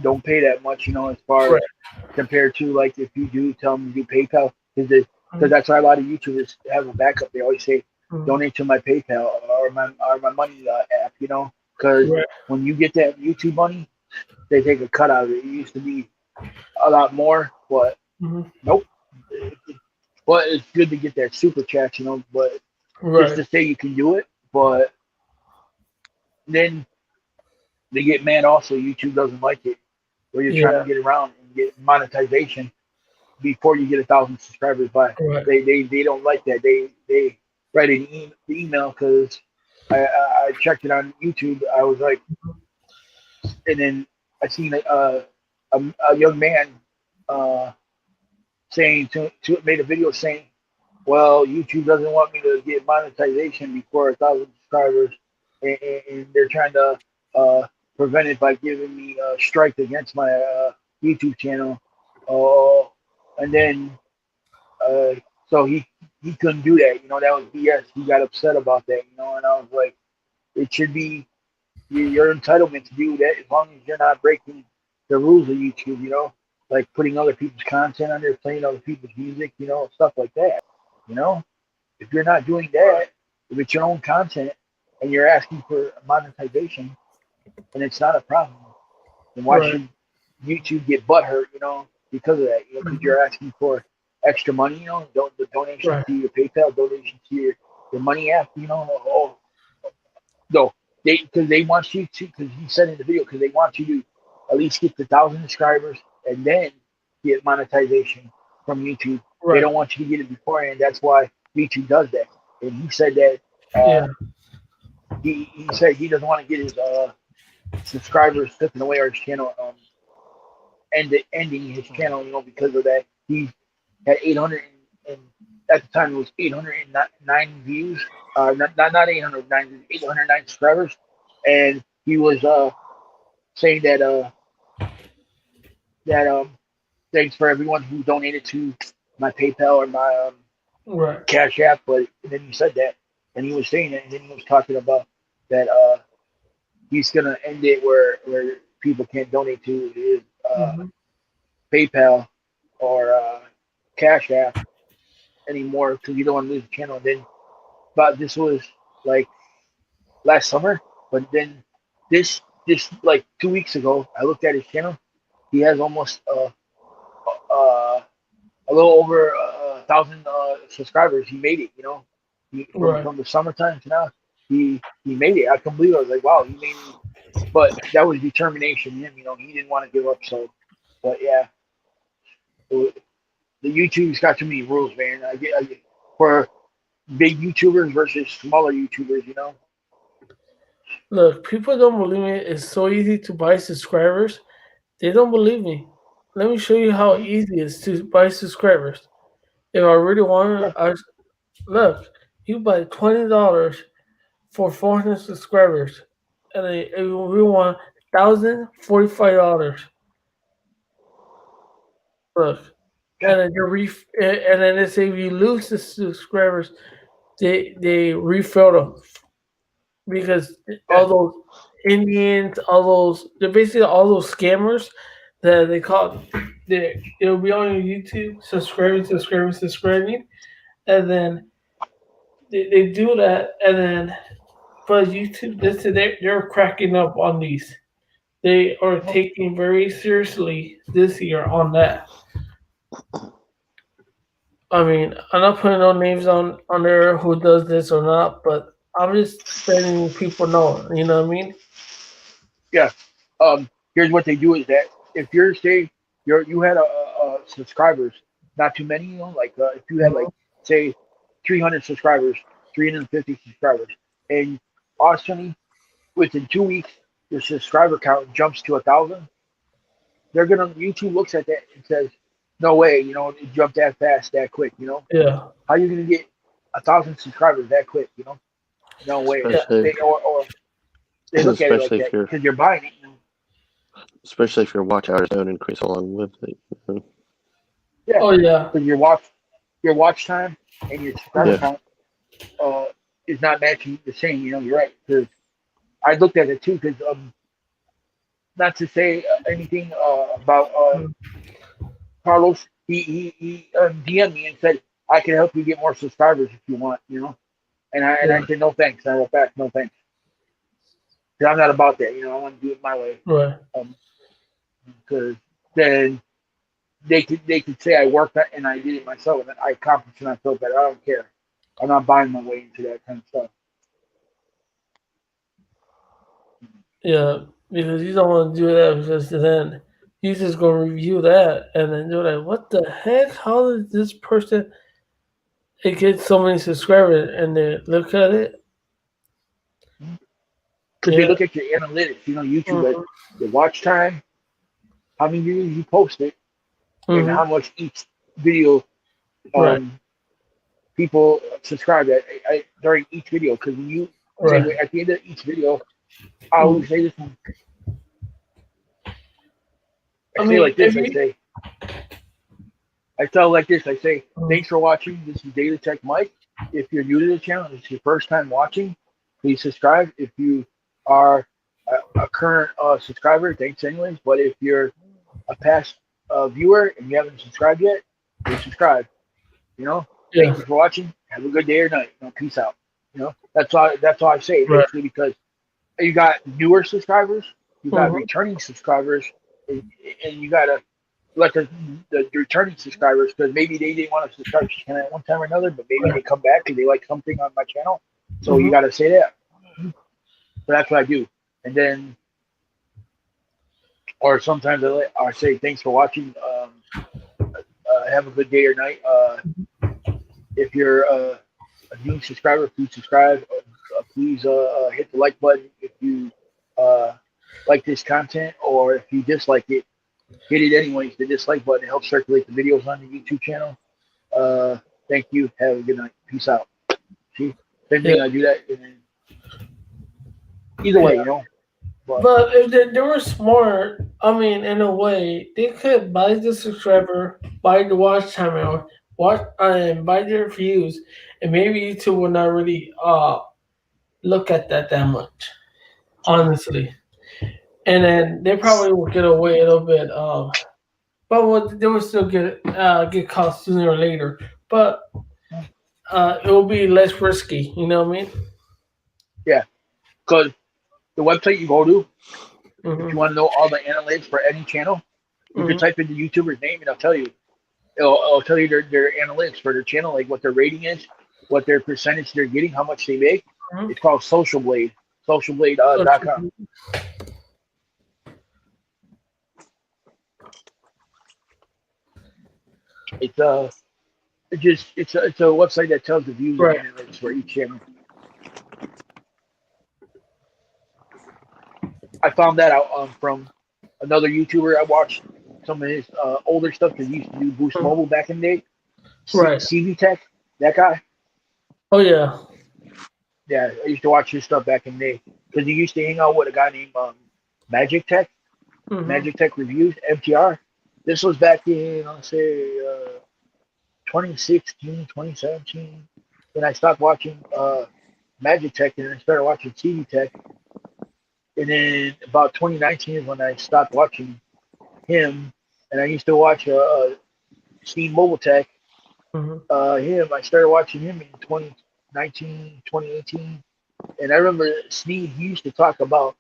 don't pay that much, as far right. as compared to like if you do tell them to do PayPal, because Mhm, that's why a lot of YouTubers have a backup. They always say mhm, donate to my PayPal or my money app, because right. when you get that YouTube money, they take a cut out of it. It used to be a lot more, but Mhm. nope. But it's good to get that super chat, but just Right. to say you can do it, but then they get mad also. YouTube doesn't like it, where you're trying to Yeah. get around and get monetization before you get 1,000 subscribers by. Right. They don't like that. They write the email because I checked it on YouTube. I was like, and then I seen a young man uh, saying to made a video saying, well, YouTube doesn't want me to get monetization before 1,000 subscribers, and they're trying to uh, prevent it by giving me a strike against my YouTube channel. Uh, and then uh, so he couldn't do that. That was BS. He got upset about that. And I was like, it should be your entitlement to do that as long as you're not breaking the rules of YouTube. Like putting other people's content on there, playing other people's music, stuff like that. You know, if you're not doing that, if it's your own content and you're asking for monetization, and it's not a problem, then why Right. should YouTube get butthurt, because of that? Because Mhm. you're asking for extra money, the donation Right. to your PayPal, donation to your money app, oh, no, because they want you to, because he said in the video, because they want you to at least get the 1,000 subscribers and then get monetization from YouTube. They Right. don't want you to get it beforehand. That's why YouTube does that. And he said that Yeah. he said he doesn't want to get his subscribers taken away or his channel ending his channel, because of that. He had 800 and at the time it was 809 views. Not 809, 809 subscribers, and he was saying that thanks for everyone who donated to my PayPal or my Right. Cash App. But then he said that, and he was saying that, and then he was talking about that he's gonna end it where people can't donate to his Hmm. PayPal or Cash App anymore because you don't want to lose the channel. And then, but this was like last summer, but then this like 2 weeks ago, I looked at his channel. He has almost a little over 1,000 subscribers. He made it. From Right. the summertime to now, he made it. I couldn't believe it. I was like, wow, he made it. But that was determination. Him, he didn't want to give up. So, but yeah, the YouTube's got too many rules, man. I get for big YouTubers versus smaller YouTubers. Look, people don't believe me. It's so easy to buy subscribers. They don't believe me. Let me show you how Mhm. easy it is to buy subscribers. If I really want Yeah, to, look, you buy $20 for 400 subscribers, and then if you really want $1,045. Look, yeah, and then and then they say if you lose the subscribers, they refill them because yeah, all those Indians, all those they're basically all those scammers that they call it'll be on your YouTube, subscribing, and then they do that, and then but YouTube they're cracking up on these. They are mhm, taking very seriously this year on that. I mean, I'm not putting no names on there who does this or not, but I'm just letting people know. You know what I mean? yeah. Here's what they do is that if you're say you had subscribers, not too many, like if you had like Mhm. say 300 subscribers, 350 subscribers, and all of a sudden within 2 weeks your subscriber count jumps to 1,000, they're gonna YouTube looks at that and says, no way, it jumped that fast, that quick, Yeah, how you gonna get 1,000 subscribers that quick, no way, yeah, especially or they look at it like especially that if your because you're buying it. especially if your watch hours don't increase along with it. Yeah, oh yeah, because your watch time and your subscriber Yeah, Mhm. count uh, is not matching the same. You're right. Because I looked at it too. Because not to say anything about Carlos, he DM'd me and said I can help you get more subscribers if you want. And I yeah, said no thanks. I wrote back no thanks. Because I'm not about that. I want to do it my way. right, Because then they could say I worked that and I did it myself and I accomplished and I felt better. I don't care. I'm not buying my way into that kind of stuff. Yeah, because you don't want to do that because then you just go review that and then you're like, what the heck? How did this person it get so many subscribers? And they look at it. Because they Yeah. look at your analytics, YouTube, Mm-hmm. the watch time, how many videos you posted, and Mm-hmm. how much each video Right. people subscribe during each video. Because when you say Right. at the end of each video, I Mm. always say this one. I I say mean, like if this. you. I tell like this. I say, Mm. thanks for watching. This is Daily Tech Mike. If you're new to the channel, it's your first time watching, please subscribe. If you are a current subscriber, thanks anyways. But if you're a past viewer and you haven't subscribed yet, please subscribe. Yeah. Thank you for watching. Have a good day or night. Peace out. That's all I say Right. basically because you got newer subscribers, you got Mm-hmm. returning subscribers, and you got to let the returning subscribers because maybe they didn't want to subscribe to the channel at one time or another, but maybe Right. they come back because they like something on my channel. So Mm-hmm. you got to say that. So that's what I do, and then or sometimes I say thanks for watching. Have a good day or night. If you're a new subscriber, please subscribe. Please hit the like button if you uh, like this content, or if you dislike it, hit it anyways. The dislike button helps circulate the videos on the YouTube channel. Uh, Thank you. Have a good night. Peace out. See, same Yeah. thing. I do that, and then either Yeah. way. But But if they were smart, I mean, in a way, they could buy the subscriber, buy the watch time hour, and buy their views, and maybe YouTube will not really look at that much, honestly. And then they probably will get away a little bit. But they will still get caught sooner or later. But it will be less risky. You know what I mean? yeah, because the website you go to, if Mm-hmm. you want to know all the analytics for any channel, you can Mm-hmm. type in the YouTuber's name and I'll tell you. It'll tell you their analytics for their channel, like what their rating is, what their percentage they're getting, how much they make. Mm-hmm. It's called Social Blade, So, socialblade.com. It's it's a website that tells the views and right. analytics for each channel. I found that out from another YouTuber. I watched some of his older stuff because he used to do Boost Mhm. Mobile back in the day. Right. CV Tech, that guy. Oh yeah. Yeah, I used to watch his stuff back in the day because he used to hang out with a guy named Magic Tech, Mm-hmm. Magic Tech Reviews, MTR. This was back in, I'll say, 2016, 2017. Then I stopped watching Magic Tech and I started watching CV Tech. And then about 2019 is when I stopped watching him. And I used to watch Steve Mobile Tech. Mm-hmm. I started watching him in 2019, 2018. And I remember Steve, he used to talk about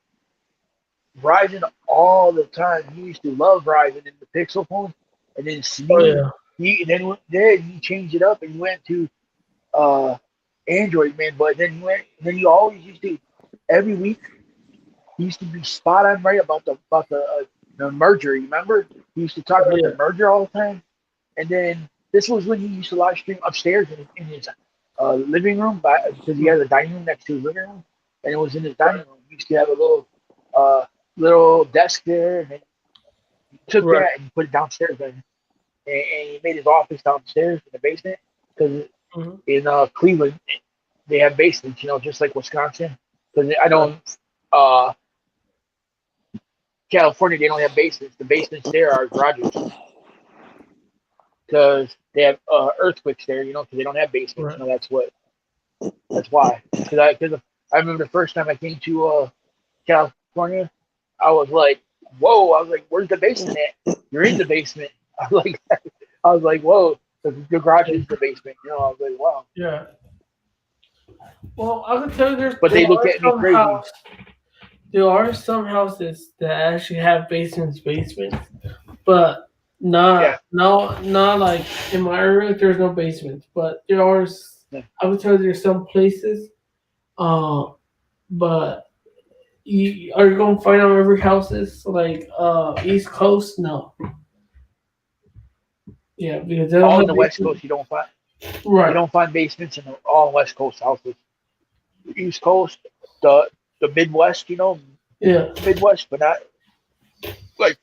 Verizon all the time. He used to love Verizon in the Pixel phone. And then Oh Sneed, yeah. he changed it up and he went to uh, Android, man. But then he always used to, every week, he used to be spot on right about the merger. You remember? He used to talk Oh about yeah. the merger all the time. And then this was when he used to live stream upstairs in his living room because he had a dining room next to his living room, and it was in his dining room. He used to have a uh, little desk there, and then he took Right. that and he put it downstairs, and he made his office downstairs in the basement because Mm-hmm. in Cleveland they have basements, just like Wisconsin. Because I Right. don't California they don't have basements. The basements there are garages because they have earthquakes there, because they don't have basements. Right. That's why. Because I remember the first time I came to California, I was like, whoa! I was like, where's the basement at? You're in the basement. I was like, whoa! The garage is the basement. I was like, wow. Yeah. Well, I can tell you, But they look at me crazy. there are some houses that actually have basements, but Not like in my area. There's no basements, but there are. Yeah. I would tell you there's some places. Uh, but are you gonna find out every houses like East Coast? No. Yeah, because they don't All in have the West basements. Coast, you Right. don't find basements in all West Coast houses. East Coast, the Midwest, Yeah. Midwest, but not like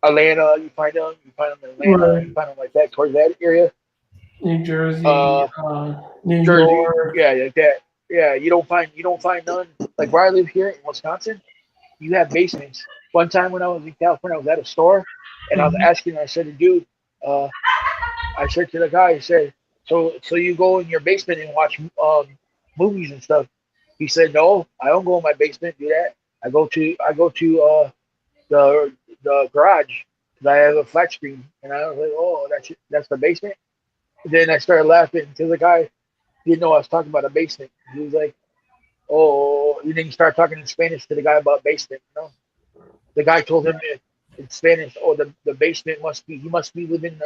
Atlanta. You find them in Atlanta. You Right. find them like that towards that area. New Jersey, Uh, New Jersey, York. yeah, like that. Yeah, you don't find none like where I live here in Wisconsin. You have basements. One time when I was in California, I was at a store and I was Mhm. asking. I said, "Dude, uh, I said to the guy, I said, so you go in your basement and watch movies and stuff?" He said, "No, I don't go in my basement and do that. I go to the garage because I have a flat screen." And I was like, "Oh, that's the basement." Then I started laughing because the guy didn't know I was talking about a basement. He was like, "Oh," and then he started talking in Spanish to the guy about basement. The guy told him in Spanish, "Oh, the basement must be he must be living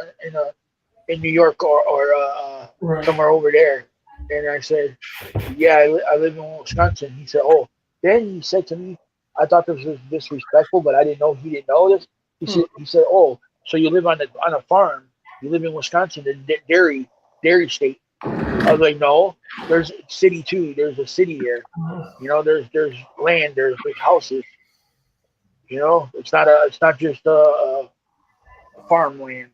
in New York or Right. somewhere over there." And I said, "Yeah, I live in Wisconsin." He said, "Oh." Then he said to me, I thought this was disrespectful, but I didn't know he didn't know this. Mm. He said, "Oh, so you live on a farm? You live in Wisconsin, the dairy state?" I was like, "No, there's city too. There's a city here. There's land. There's big houses. It's not just farmland."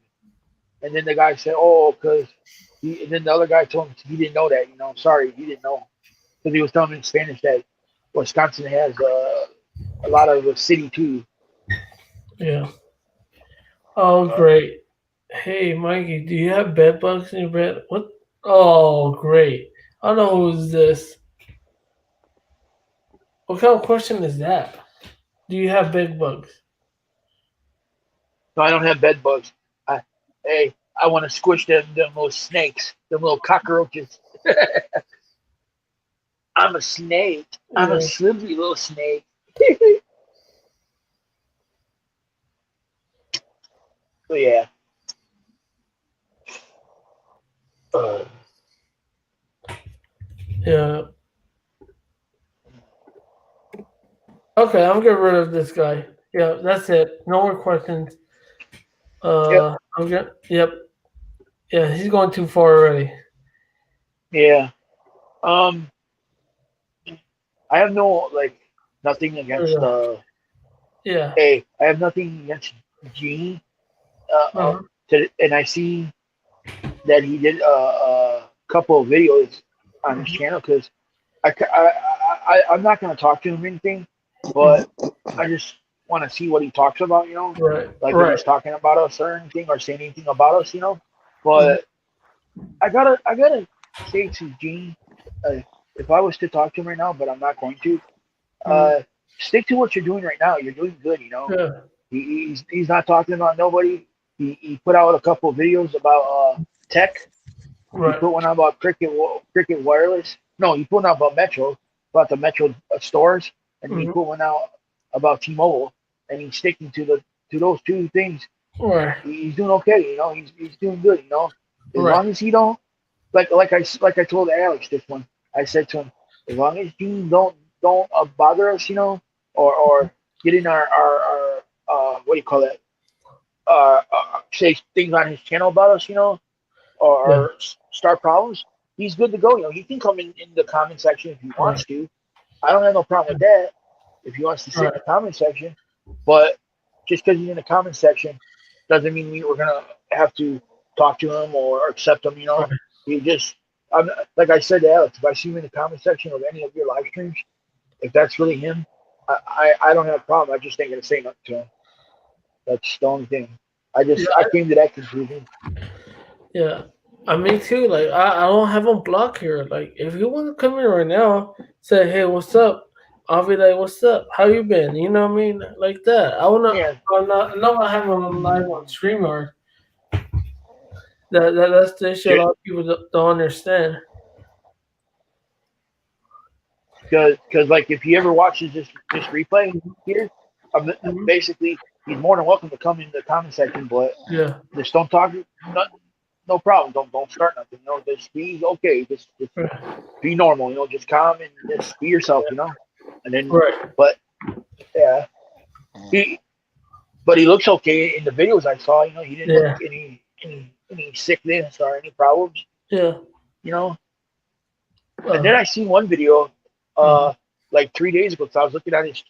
And then the guy said, "Oh, because he." And then the other guy told him he didn't know that. Sorry, he didn't know because he was telling me in Spanish that Wisconsin has a lot of the city too. Yeah. Oh, great. Hey, Mikey, do you have bed bugs in your bed? What? Oh, great. I don't know who's this. What kind of question is that? Do you have bed bugs? No, I don't have bed bugs. I, hey, I want to squish them little snakes, them little cockroaches. I'm a snake. I'm a Yeah. slippery little snake. So yeah. Uh, Yeah. Okay, I'm getting rid of this guy. Yeah, that's it. No more questions. yep. I'm get. Yep. Yeah, he's going too far already. Yeah. Um. I have no nothing There we against go. Yeah. Hey, I have nothing against Genie. Uh-huh. And I see that he did a couple of videos on his Mhm. channel because I'm not going to talk to him or anything, but I just want to see what he talks about, Right. like if Right. he's talking about us or anything or saying anything about us. Mhm. But I gotta say to Gene, uh, if I was to talk to him right now, but I'm not going to, Mhm. uh, stick to what you're doing right now. You're doing good. Yeah. He's not talking about nobody. He put out a couple of videos about tech. He Right. put one out about Cricket Wireless. No, he put one out about Metro, about the Metro stores, and then he Mhm. put one out about T-Mobile. And he's sticking to those two things. Right. He's doing okay. He's doing good. As Right. long as he don't like I told Alex this one. I said to him, as long as you don't bother us, or get in our what do you call that? Say things on his channel about us, Yeah. or start problems. He's good to go. He can come in the comment section if he Right. wants to. I don't have no problem with that if he wants to sit in Right. the comment section. But just because he's in the comment section doesn't mean we're gonna have to talk to him or accept him. Right. He just, I'm like I said to Alex, if I see him in the comment section of any of your live streams, if that's really him, I don't have a problem. I just ain't gonna say nothing to him. That's the only thing. Yeah. I came to that conclusion. Yeah. I mean too. Like I don't have him blocked here. Like if you want to come in right now, say hey, what's up? I'll be like, what's up? How you been? You know what I mean? Like that. I wanna. Yeah, I'm not having him live on StreamYard. That's the issue. A lot of people don't understand. because like if he ever watches this replay here, Mhm. basically he's more than welcome to come in the comment section, but Yeah. just don't talk. No problem. Don't start nothing. Just be okay. Just be normal. Just calm and just be yourself. And then, Right. but yeah, but he looks okay in the videos I saw. He didn't look any sickness or any problems. Yeah. And then I seen one video, like 3 days ago. So I was looking at his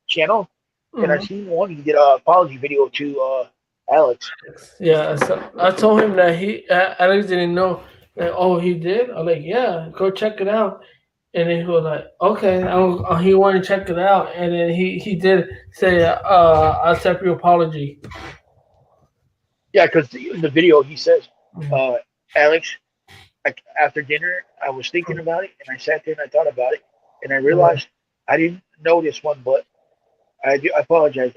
channel, and I seen one. He did an apology video to Alex. Yeah, so I told him that Alex didn't know that. Oh, he did. I'm like, yeah, go check it out. And then he was like, okay, he wanted to check it out. And then he did say, I accept your apology. Yeah, because in the video he says, Alex, after dinner I was thinking about it, and I sat there and I thought about it, and I realized I didn't know this one, but I apologize.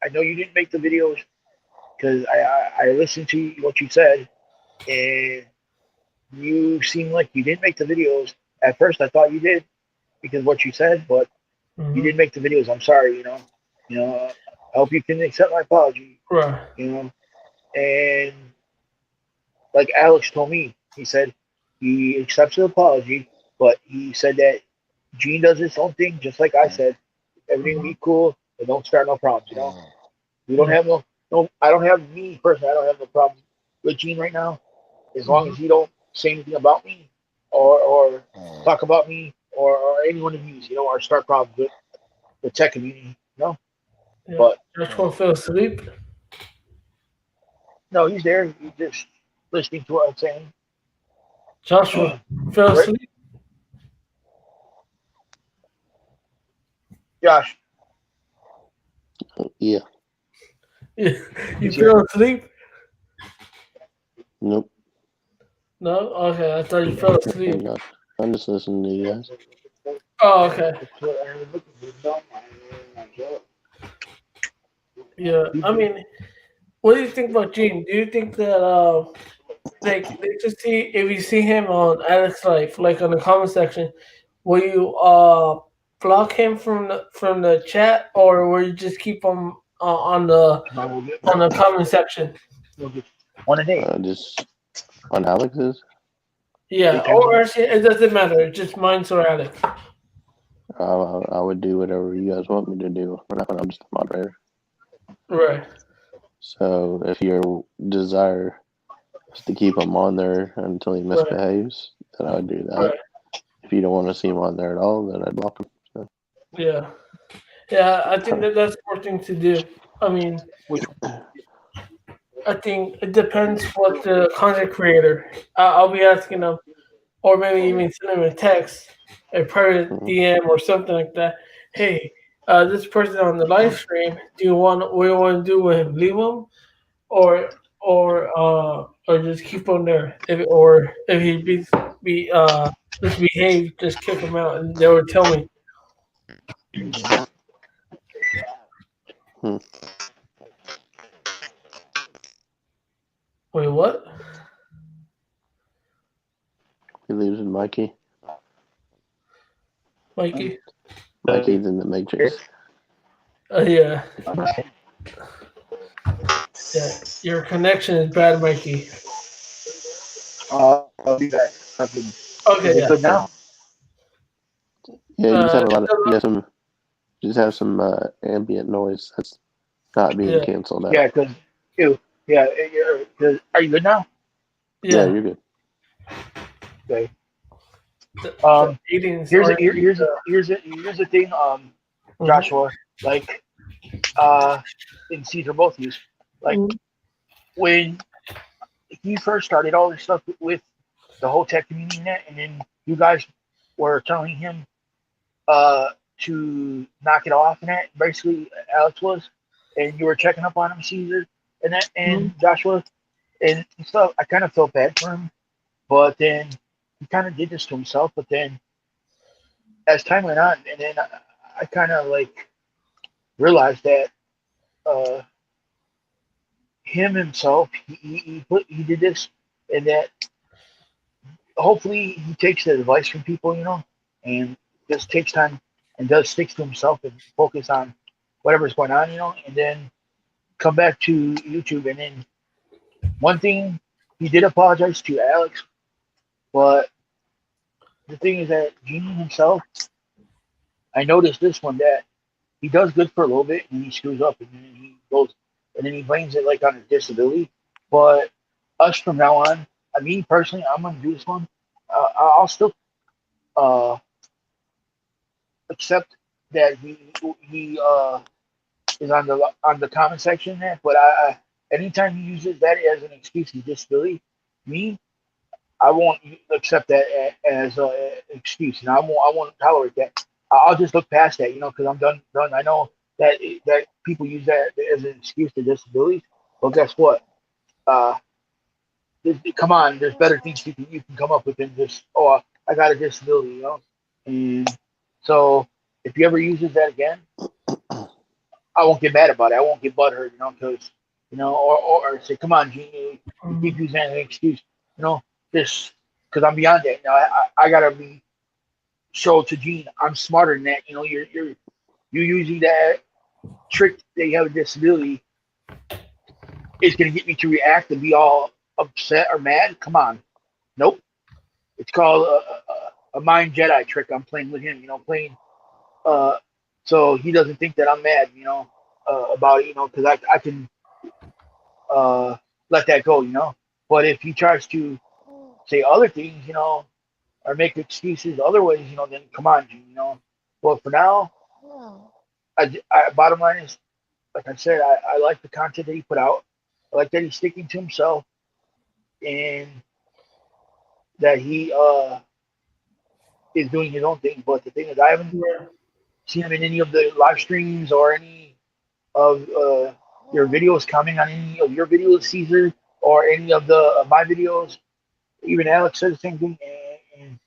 I know you didn't make the videos because I listened to what you said, and you seem like you didn't make the videos. At first, I thought you did because what you said, but you didn't make the videos. I'm sorry. I hope you can accept my apology. Right. And like Alex told me, he said he accepts the apology, but he said that Gene does his own thing, just like I said. Everything be cool and don't start no problems. We don't have no. I don't have me personally. I don't have no problem with Gene right now, as long as he don't say anything about me or talk about me or anyone of you, or start problems with the tech community. Yeah. But Joshua fell asleep. no, he's there. He's just listening to what I'm saying. Joshua fell asleep. Josh. Yeah. You fell asleep? Nope. No? Okay, I thought you fell asleep. I'm just listening to you guys. Oh, okay. Yeah, I mean, what do you think about Gene? Do you think that like just see if you see him on Alex Life, like on the comment section, will you block him from the chat, or will you just keep him on the comment section? One a day. Just on Alex's? Yeah, or actually, it doesn't matter. It's just mine or Alex. I would do whatever you guys want me to do. I'm just a moderator. Right. So if your desire is to keep him on there until he misbehaves, then I would do that. Right. If you don't want to see him on there at all, then I'd block him. So. Yeah. Yeah, I think that's the worst thing to do. I mean, I think it depends what the content creator. I'll be asking them, or maybe even send them a text, a private DM or something like that. Hey, this person on the live stream, what do you want to do with him? Leave him, or just keep him there. If he misbehave, just kick him out, and they would tell me. Wait, what? He leaves with Mikey. Mikey? Mikey's in the Matrix. Yeah. Yeah, your connection is bad, Mikey. I'll be back. Okay, yeah. Good now? Yeah, you just have a lot of just have some ambient noise that's not being canceled out. Yeah, because are you good now? Yeah, you're good. Okay. Here's the thing, Joshua. Like, and Caesar both use. Like, when he first started all this stuff with the whole tech community net, and then you guys were telling him to knock it off, and that basically Alex was, and you were checking up on him, Caesar, and that, and Joshua, and stuff. I kind of felt bad for him, but then he kind of did this to himself. But then, as time went on, and then I kind of like realized that him himself, he did this, and that hopefully he takes the advice from people, and just takes time and does sticks to himself and focus on whatever's going on, and then come back to YouTube. And then one thing, he did apologize to Alex, but the thing is that Genie himself, I noticed this one that he does good for a little bit and he screws up and then he goes and then he blames it like on his disability. But us from now on, I mean personally, I'm gonna do this one. I'll still uh, accept that he is on the comment section there. But anytime he uses that as an excuse of disability, me, I won't accept that as an excuse, and I won't tolerate that. I'll just look past that, because I'm done. I know that people use that as an excuse to disabilities. Well, guess what? Uh, come on, there's better things you can come up with than just, oh, I got a disability. And so if he ever uses that again, I won't get mad about it. I won't get butthurt, because or say, come on, Gene, you keep using that as an excuse, this because I'm beyond that. I gotta be show to Gene I'm smarter than that. You're using that trick that you have a disability is gonna get me to react and be all upset or mad. Come on, nope. It's called a mind Jedi trick. I'm playing with him. Playing uh, so he doesn't think that I'm mad. About it. Because I can uh let that go. But if he tries to say other things, or make excuses other ways, then come on, Gene. But for now, bottom line is, like I said, I like the content that he put out. I like that he's sticking to himself and that he is doing his own thing. But the thing is, I haven't seen him in any of the live streams or any of your videos coming on any of your videos, Caesar, or any of the my videos. Even Alex said the same thing, and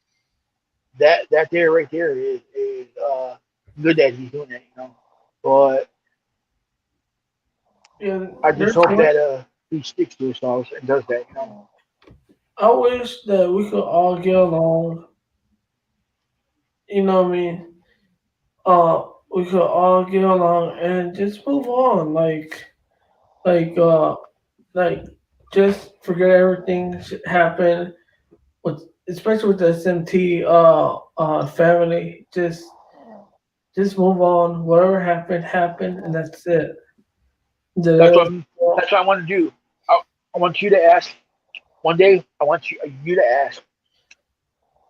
that there right there is good that he's doing that, But Yeah, I just there's hope one. that he sticks to himself and does that. I wish that we could all get along. You know what I mean? We could all get along and just move on. Like, uh, like, just forget everything happened with, especially with the SMT family. Just move on. Whatever happened happened, and that's it. That's The, what that's what I want to do. I want you to ask one day. I want you to ask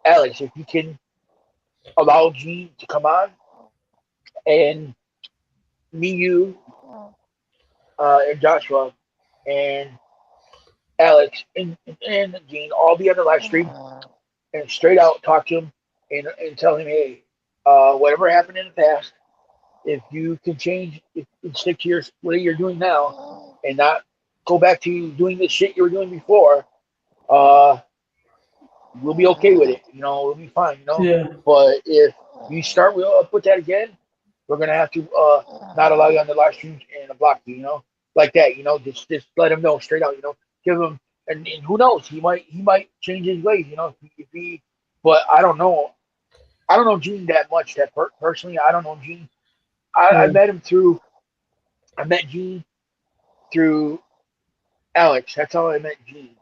Alex if you can allow Gene to come on and me, you, and Joshua and Alex and Gene all be on the live stream and straight out talk to him and tell him, hey, whatever happened in the past, if you can change and stick to your what you're doing now and not go back to doing the shit you were doing before, uh, we'll be okay with it. We'll be fine. yeah, But if you start with that again, we're gonna have to not allow you on the live streams and block you. Like that. Just let him know straight out. Give him and who knows? He might change his ways. If he but I don't know. I don't know Gene that much. That personally, I don't know Gene. I yeah. met him through. I met Gene through Alex. That's how I met Gene,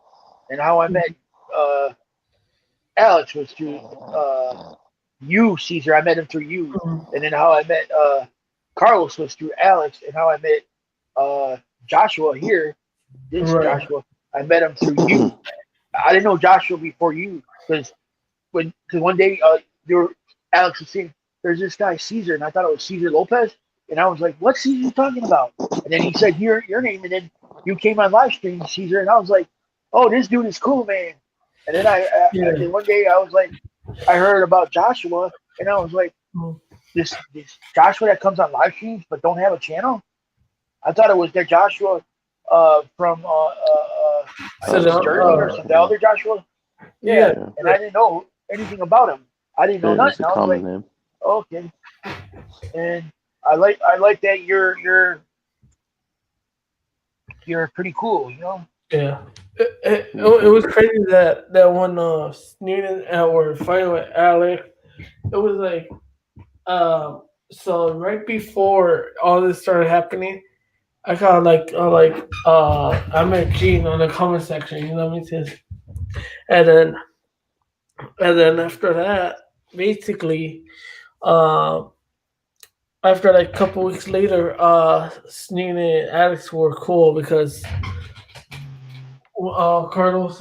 and how I met uh, Alex was through you, Caesar. I met him through you, and then how I met Carlos was through Alex, and how I met uh, Joshua here. This Right. Joshua, I met him through you. I didn't know Joshua before you because because one day your Alex was saying there's this guy Caesar, and I thought it was Caesar Lopez, and I was like, "What's Caesar talking about?" And then he said your name, and then you came on live stream, Caesar, and I was like, "Oh, this dude is cool, man." And then Yeah. then one day I was like, I heard about Joshua, and I was like, this Joshua that comes on live streams but don't have a channel. I thought it was that Joshua from I So think the, it's Jersey or some the Yeah, other Joshua. Yeah, yeah, yeah. and I didn't know anything about him. I didn't know Yeah, it's nothing. a I was common like, name. oh, okay. And I like that you're pretty cool. yeah. It was Hmm. crazy that one Sneden and were fighting with Alex. It was like So right before all this started happening, I got I met Gene on the comment section. You know what I mean? And then after that, basically, uh, after like a couple weeks later, Sneen and Alex were cool because Carlos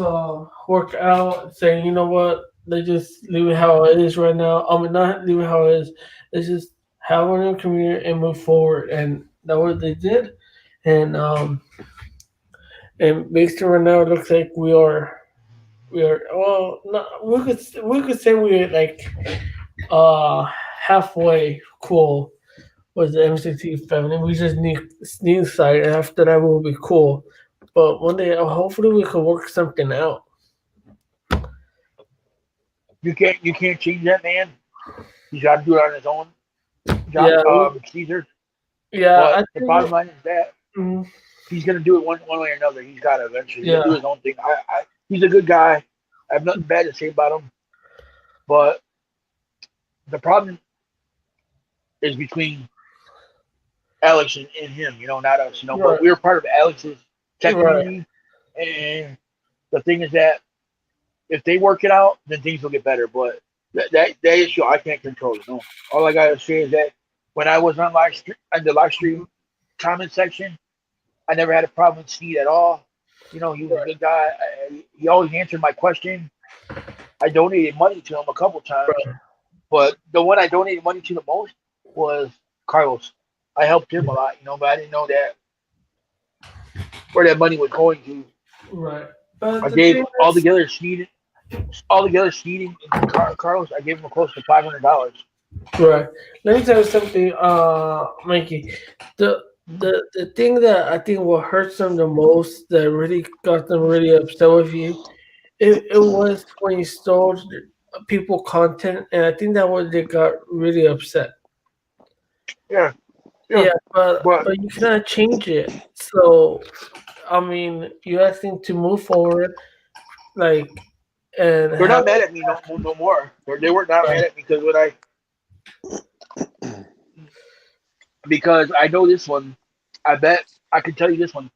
worked out saying, you know what, they just leave it how it is right now. I mean, not leave it how it is. It's just have one in the community and move forward, and that's what they did. And basically right now it looks like we are well, not, we could say we're like uh halfway cool with the MCT family. We just need sneeze side, and after that we'll be cool. But one day, hopefully, we can work something out. You can't change that man. He's got to do it on his own. Yeah, Caesar. yeah. But I the think. bottom line is that Mm, he's going to do it one way or another. He's got to eventually. He's going to do yeah, his own thing. He's a good guy. I have nothing bad to say about him. But the problem is between Alex and him. Not us. But right, we're part of Alex's tech right, community, and the thing is that if they work it out, then things will get better. But that issue I can't control. All I gotta say is that when I was on the live stream comment section, I never had a problem with Steve at all. He was a right, good guy. He always answered my question. I donated money to him a couple times, right, but the one I donated money to the most was Carlos. I helped him a lot, but I didn't know that where that money was going to. right. But I the gave thing is, all together, Sneed and Carlos. I gave him close to $500. right. Let me tell you something, Mikey. The thing that I think what hurts them the most, that really got them really upset with you, it was when you stole people content, and I think that was they got really upset. Yeah, yeah, Yeah, but but you cannot change it. So I mean, you asking to move forward, like, and they're have not mad at me no more. They were not mad at me because I know this one. I bet I can tell you this one.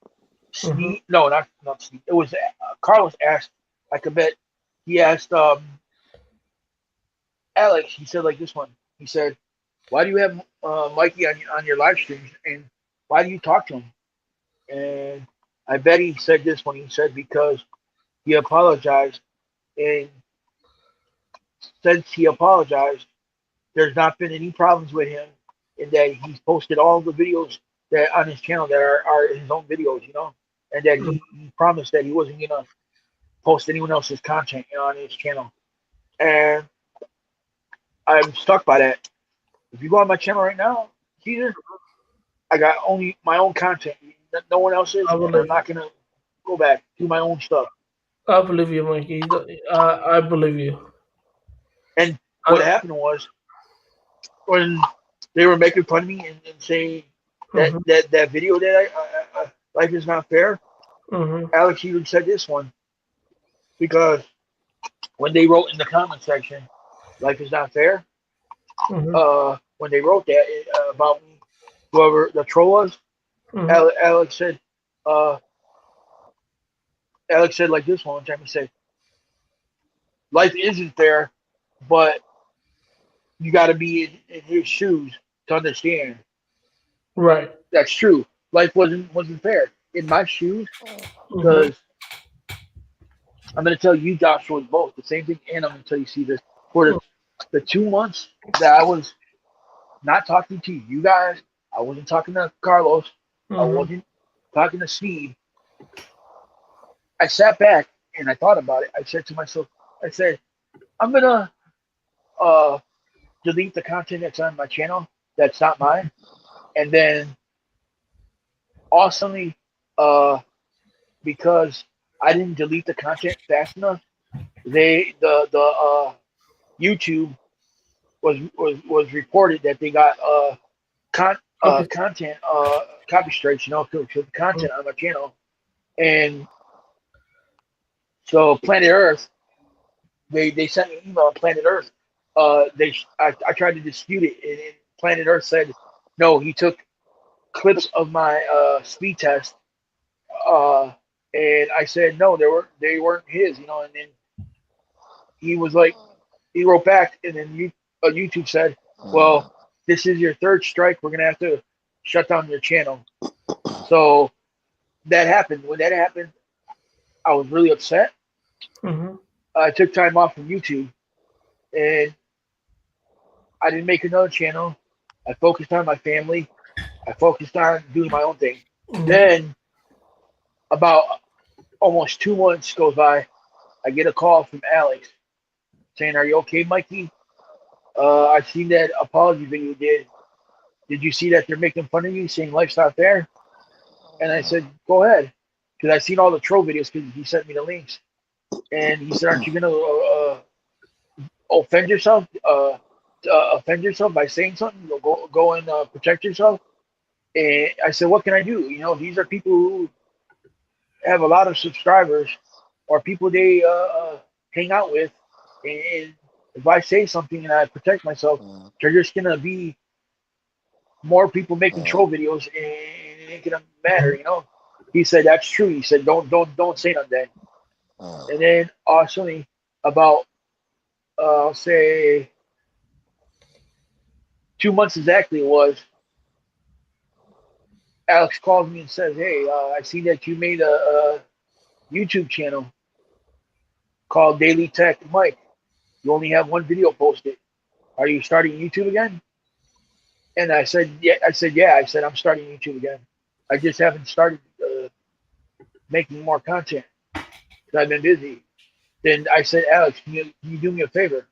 hmm Sneed, no, not Sneed. It was Carlos asked. I could bet he asked Alex. He said like this one. He said, "Why do you have Mikey on your live streams and why do you talk to him?" And I bet he said this one. He said because he apologized, and since he apologized, there's not been any problems with him, in that he's posted all the videos that on his channel that are his own videos, and that he promised that he wasn't gonna post anyone else's content on his channel. And I'm stuck by that. If you go on my channel right now, Caesar, I got only my own content. No one else's, I and I'm believe not gonna go back do my own stuff. I believe you, Mikey. I believe you. And what I, happened was when they were making fun of me and saying that hmm that video that life is not fair. hmm Alex even said this one because when they wrote in the comment section, life is not fair. hmm When they wrote that about me, whoever the troll was, hmm Alex said, uh, Alex said like this one time. He said, "Life isn't fair, but you got to be in his shoes to understand." Right. That's true. Life wasn't fair in my shoes hmm because I'm going to tell you, Joshua, both the same thing, and I'm going to tell you, see this for the 2 months that I was not talking to you guys. I wasn't talking to Carlos. I hmm wasn't talking to Steve. I sat back and I thought about it. I said to myself, I said, I'm gonna uh, delete the content that's on my channel that's not mine, and then awesomely, uh, because I didn't delete the content fast enough, the YouTube was reported that they got Okay. content copy strikes, to the content on my channel, and so Planet Earth, they sent me an email on Planet Earth. I tried to dispute it, and Planet Earth said, no, he took clips of my speed test, and I said no, they weren't his, and then he was like, he wrote back, and then YouTube said, well, this is your third strike. We're gonna have to shut down your channel. So that happened. When that happened, I was really upset. Mm-hmm. I took time off from YouTube, and I didn't make another channel. I focused on my family. I focused on doing my own thing. Mm-hmm. Then about almost 2 months goes by. I get a call from Alex saying, "Are you okay, Mikey? I seen that apology video you did. Did you see that they're making fun of you, saying life's not fair?" And I said, "Go ahead," because I seen all the troll videos because he sent me the links. And he said, "Aren't you gonna offend yourself? Offend yourself by saying something? Go and protect yourself." And I said, "What can I do? These are people who have a lot of subscribers, or people they hang out with, and if I say something and I protect myself, they're just gonna be more people making troll videos, and it ain't gonna matter." He said, "That's true." He said, "Don't say nothing." And then awesomely, about I'll say 2 months exactly it was, Alex calls me and says, "Hey, I see that you made a YouTube channel called Daily Tech Mike. You only have one video posted. Are you starting YouTube again?" And I said, "Yeah." I said, "I'm starting YouTube again. I just haven't started making more content because I've been busy." Then I said, "Alex, can you do me a favor?"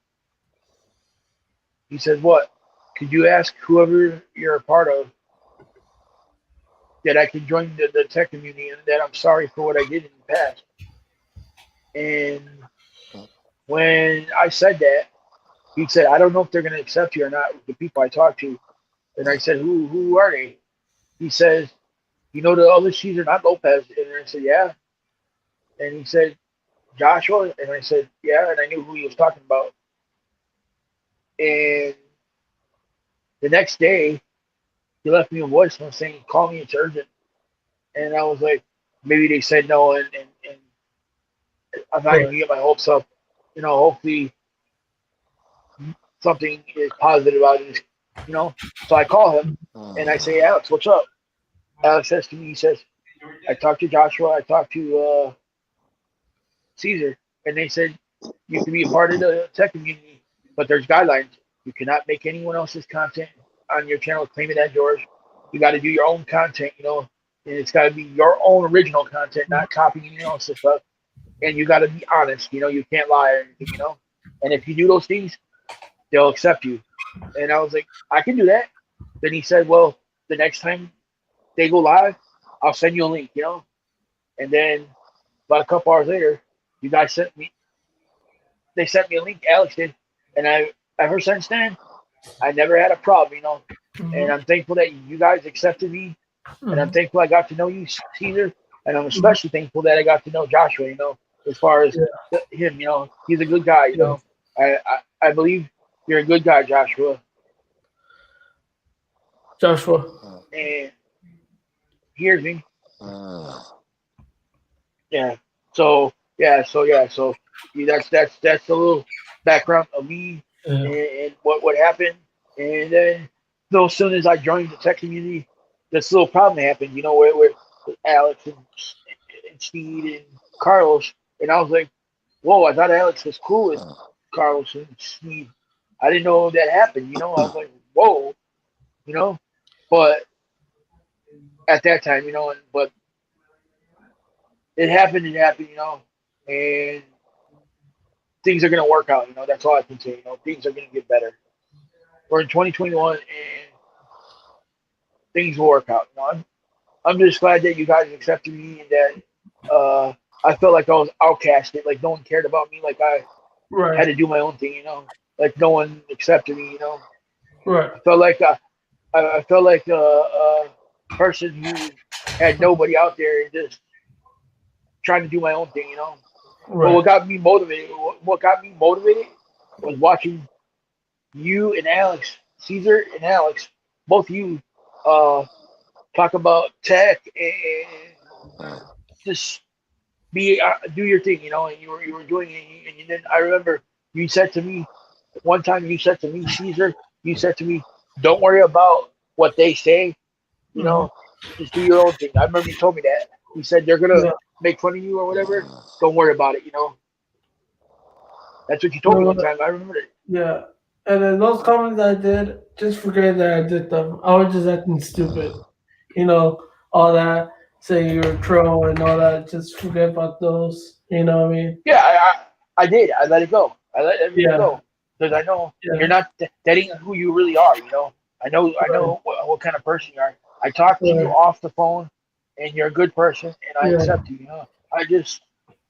He said, "What?" "Could you ask whoever you're a part of that I can join the tech community, and that I'm sorry for what I did in the past?" And when I said that, he said, "I don't know if they're going to accept you or not with the people I talked to." And I said, Who are they?" He says, "The other Caesar, not Lopez." And I said, "Yeah." And he said, "Joshua?" And I said, "Yeah." And I knew who he was talking about. And the next day, he left me a voicemail saying, "Call me, it's urgent." And I was like, maybe they said no, and I'm not going to get my hopes up. Hopefully something is positive about it. So I call him, and I say, "Alex, what's up?" Alex says to me, he says, "I talked to Joshua, I talked to Caesar, and they said you can be a part of the tech community, but there's guidelines. You cannot make anyone else's content on your channel, claim it as yours. You got to do your own content, and it's got to be your own original content, not copying anyone else's stuff. And you got to be honest, you can't lie or anything. And if you do those things, they'll accept you." And I was like, "I can do that." Then he said, "Well, the next time they go live, I'll send you a link. And then about a couple hours later, you guys they sent me a link, Alex did, and ever since then, I never had a problem. And I'm thankful that you guys accepted me, and I'm thankful I got to know you, Caesar, and I'm especially thankful that I got to know Joshua. As far as him, he's a good guy. I believe you're a good guy, Joshua. And he hears me. Yeah. So that's a little background of me and what happened. And then, as soon as I joined the tech community, this little problem happened. Where Alex and Steve and Carlos, and I was like, "Whoa! I thought Alex was cool with Carlos and Steve. I didn't know that happened." I was like, "Whoa!" But at that time, but it happened. And things are going to work out. That's all I can say. Things are going to get better. We're in 2021, and things will work out. I'm just glad that you guys accepted me, and that I felt like I was outcasted, like no one cared about me, like I had to do my own thing. Like no one accepted me. Right. I felt like I felt like a person who had nobody out there and just trying to do my own thing. Right. But what got me motivated was watching you and Alex Caesar and Alex, both of you, talk about tech and just be do your thing, and you were doing it, and then I remember you said to me one time, you said to me, Caesar, you said to me, don't worry about what they say, you Mm-hmm. know, just do your own thing. I remember you told me that. You said they're gonna Yeah. make fun of you or whatever. Don't worry about it. That's what you You told me know one what? time. I remember it. Yeah. And then those comments I did, just forget that I did them. I was just acting stupid. All that, say you're a pro and all that, just forget about those. You know what I mean? Yeah, I did. I let it go. I let everything Yeah. go because I know you're Yeah. not. That ain't who you really are. I Right. know what kind of person you are. I talked to you Right. off the phone, and you're a good person, and I Yeah. accept you. I just,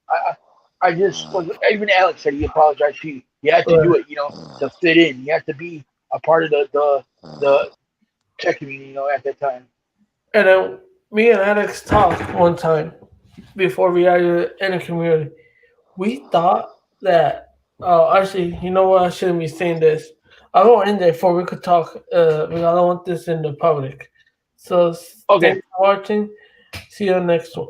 I, I just was. Even Alex said he apologized to you. You had to do Right. it, to fit in. You had to be a part of the tech community, at that time. And then me and Alex talked one time before we added in a community. We thought that. Oh, actually, you know what? I shouldn't be saying this. I'll go in there before we could talk. Because I don't want this in the public. So Okay. thanks for watching. See you next one.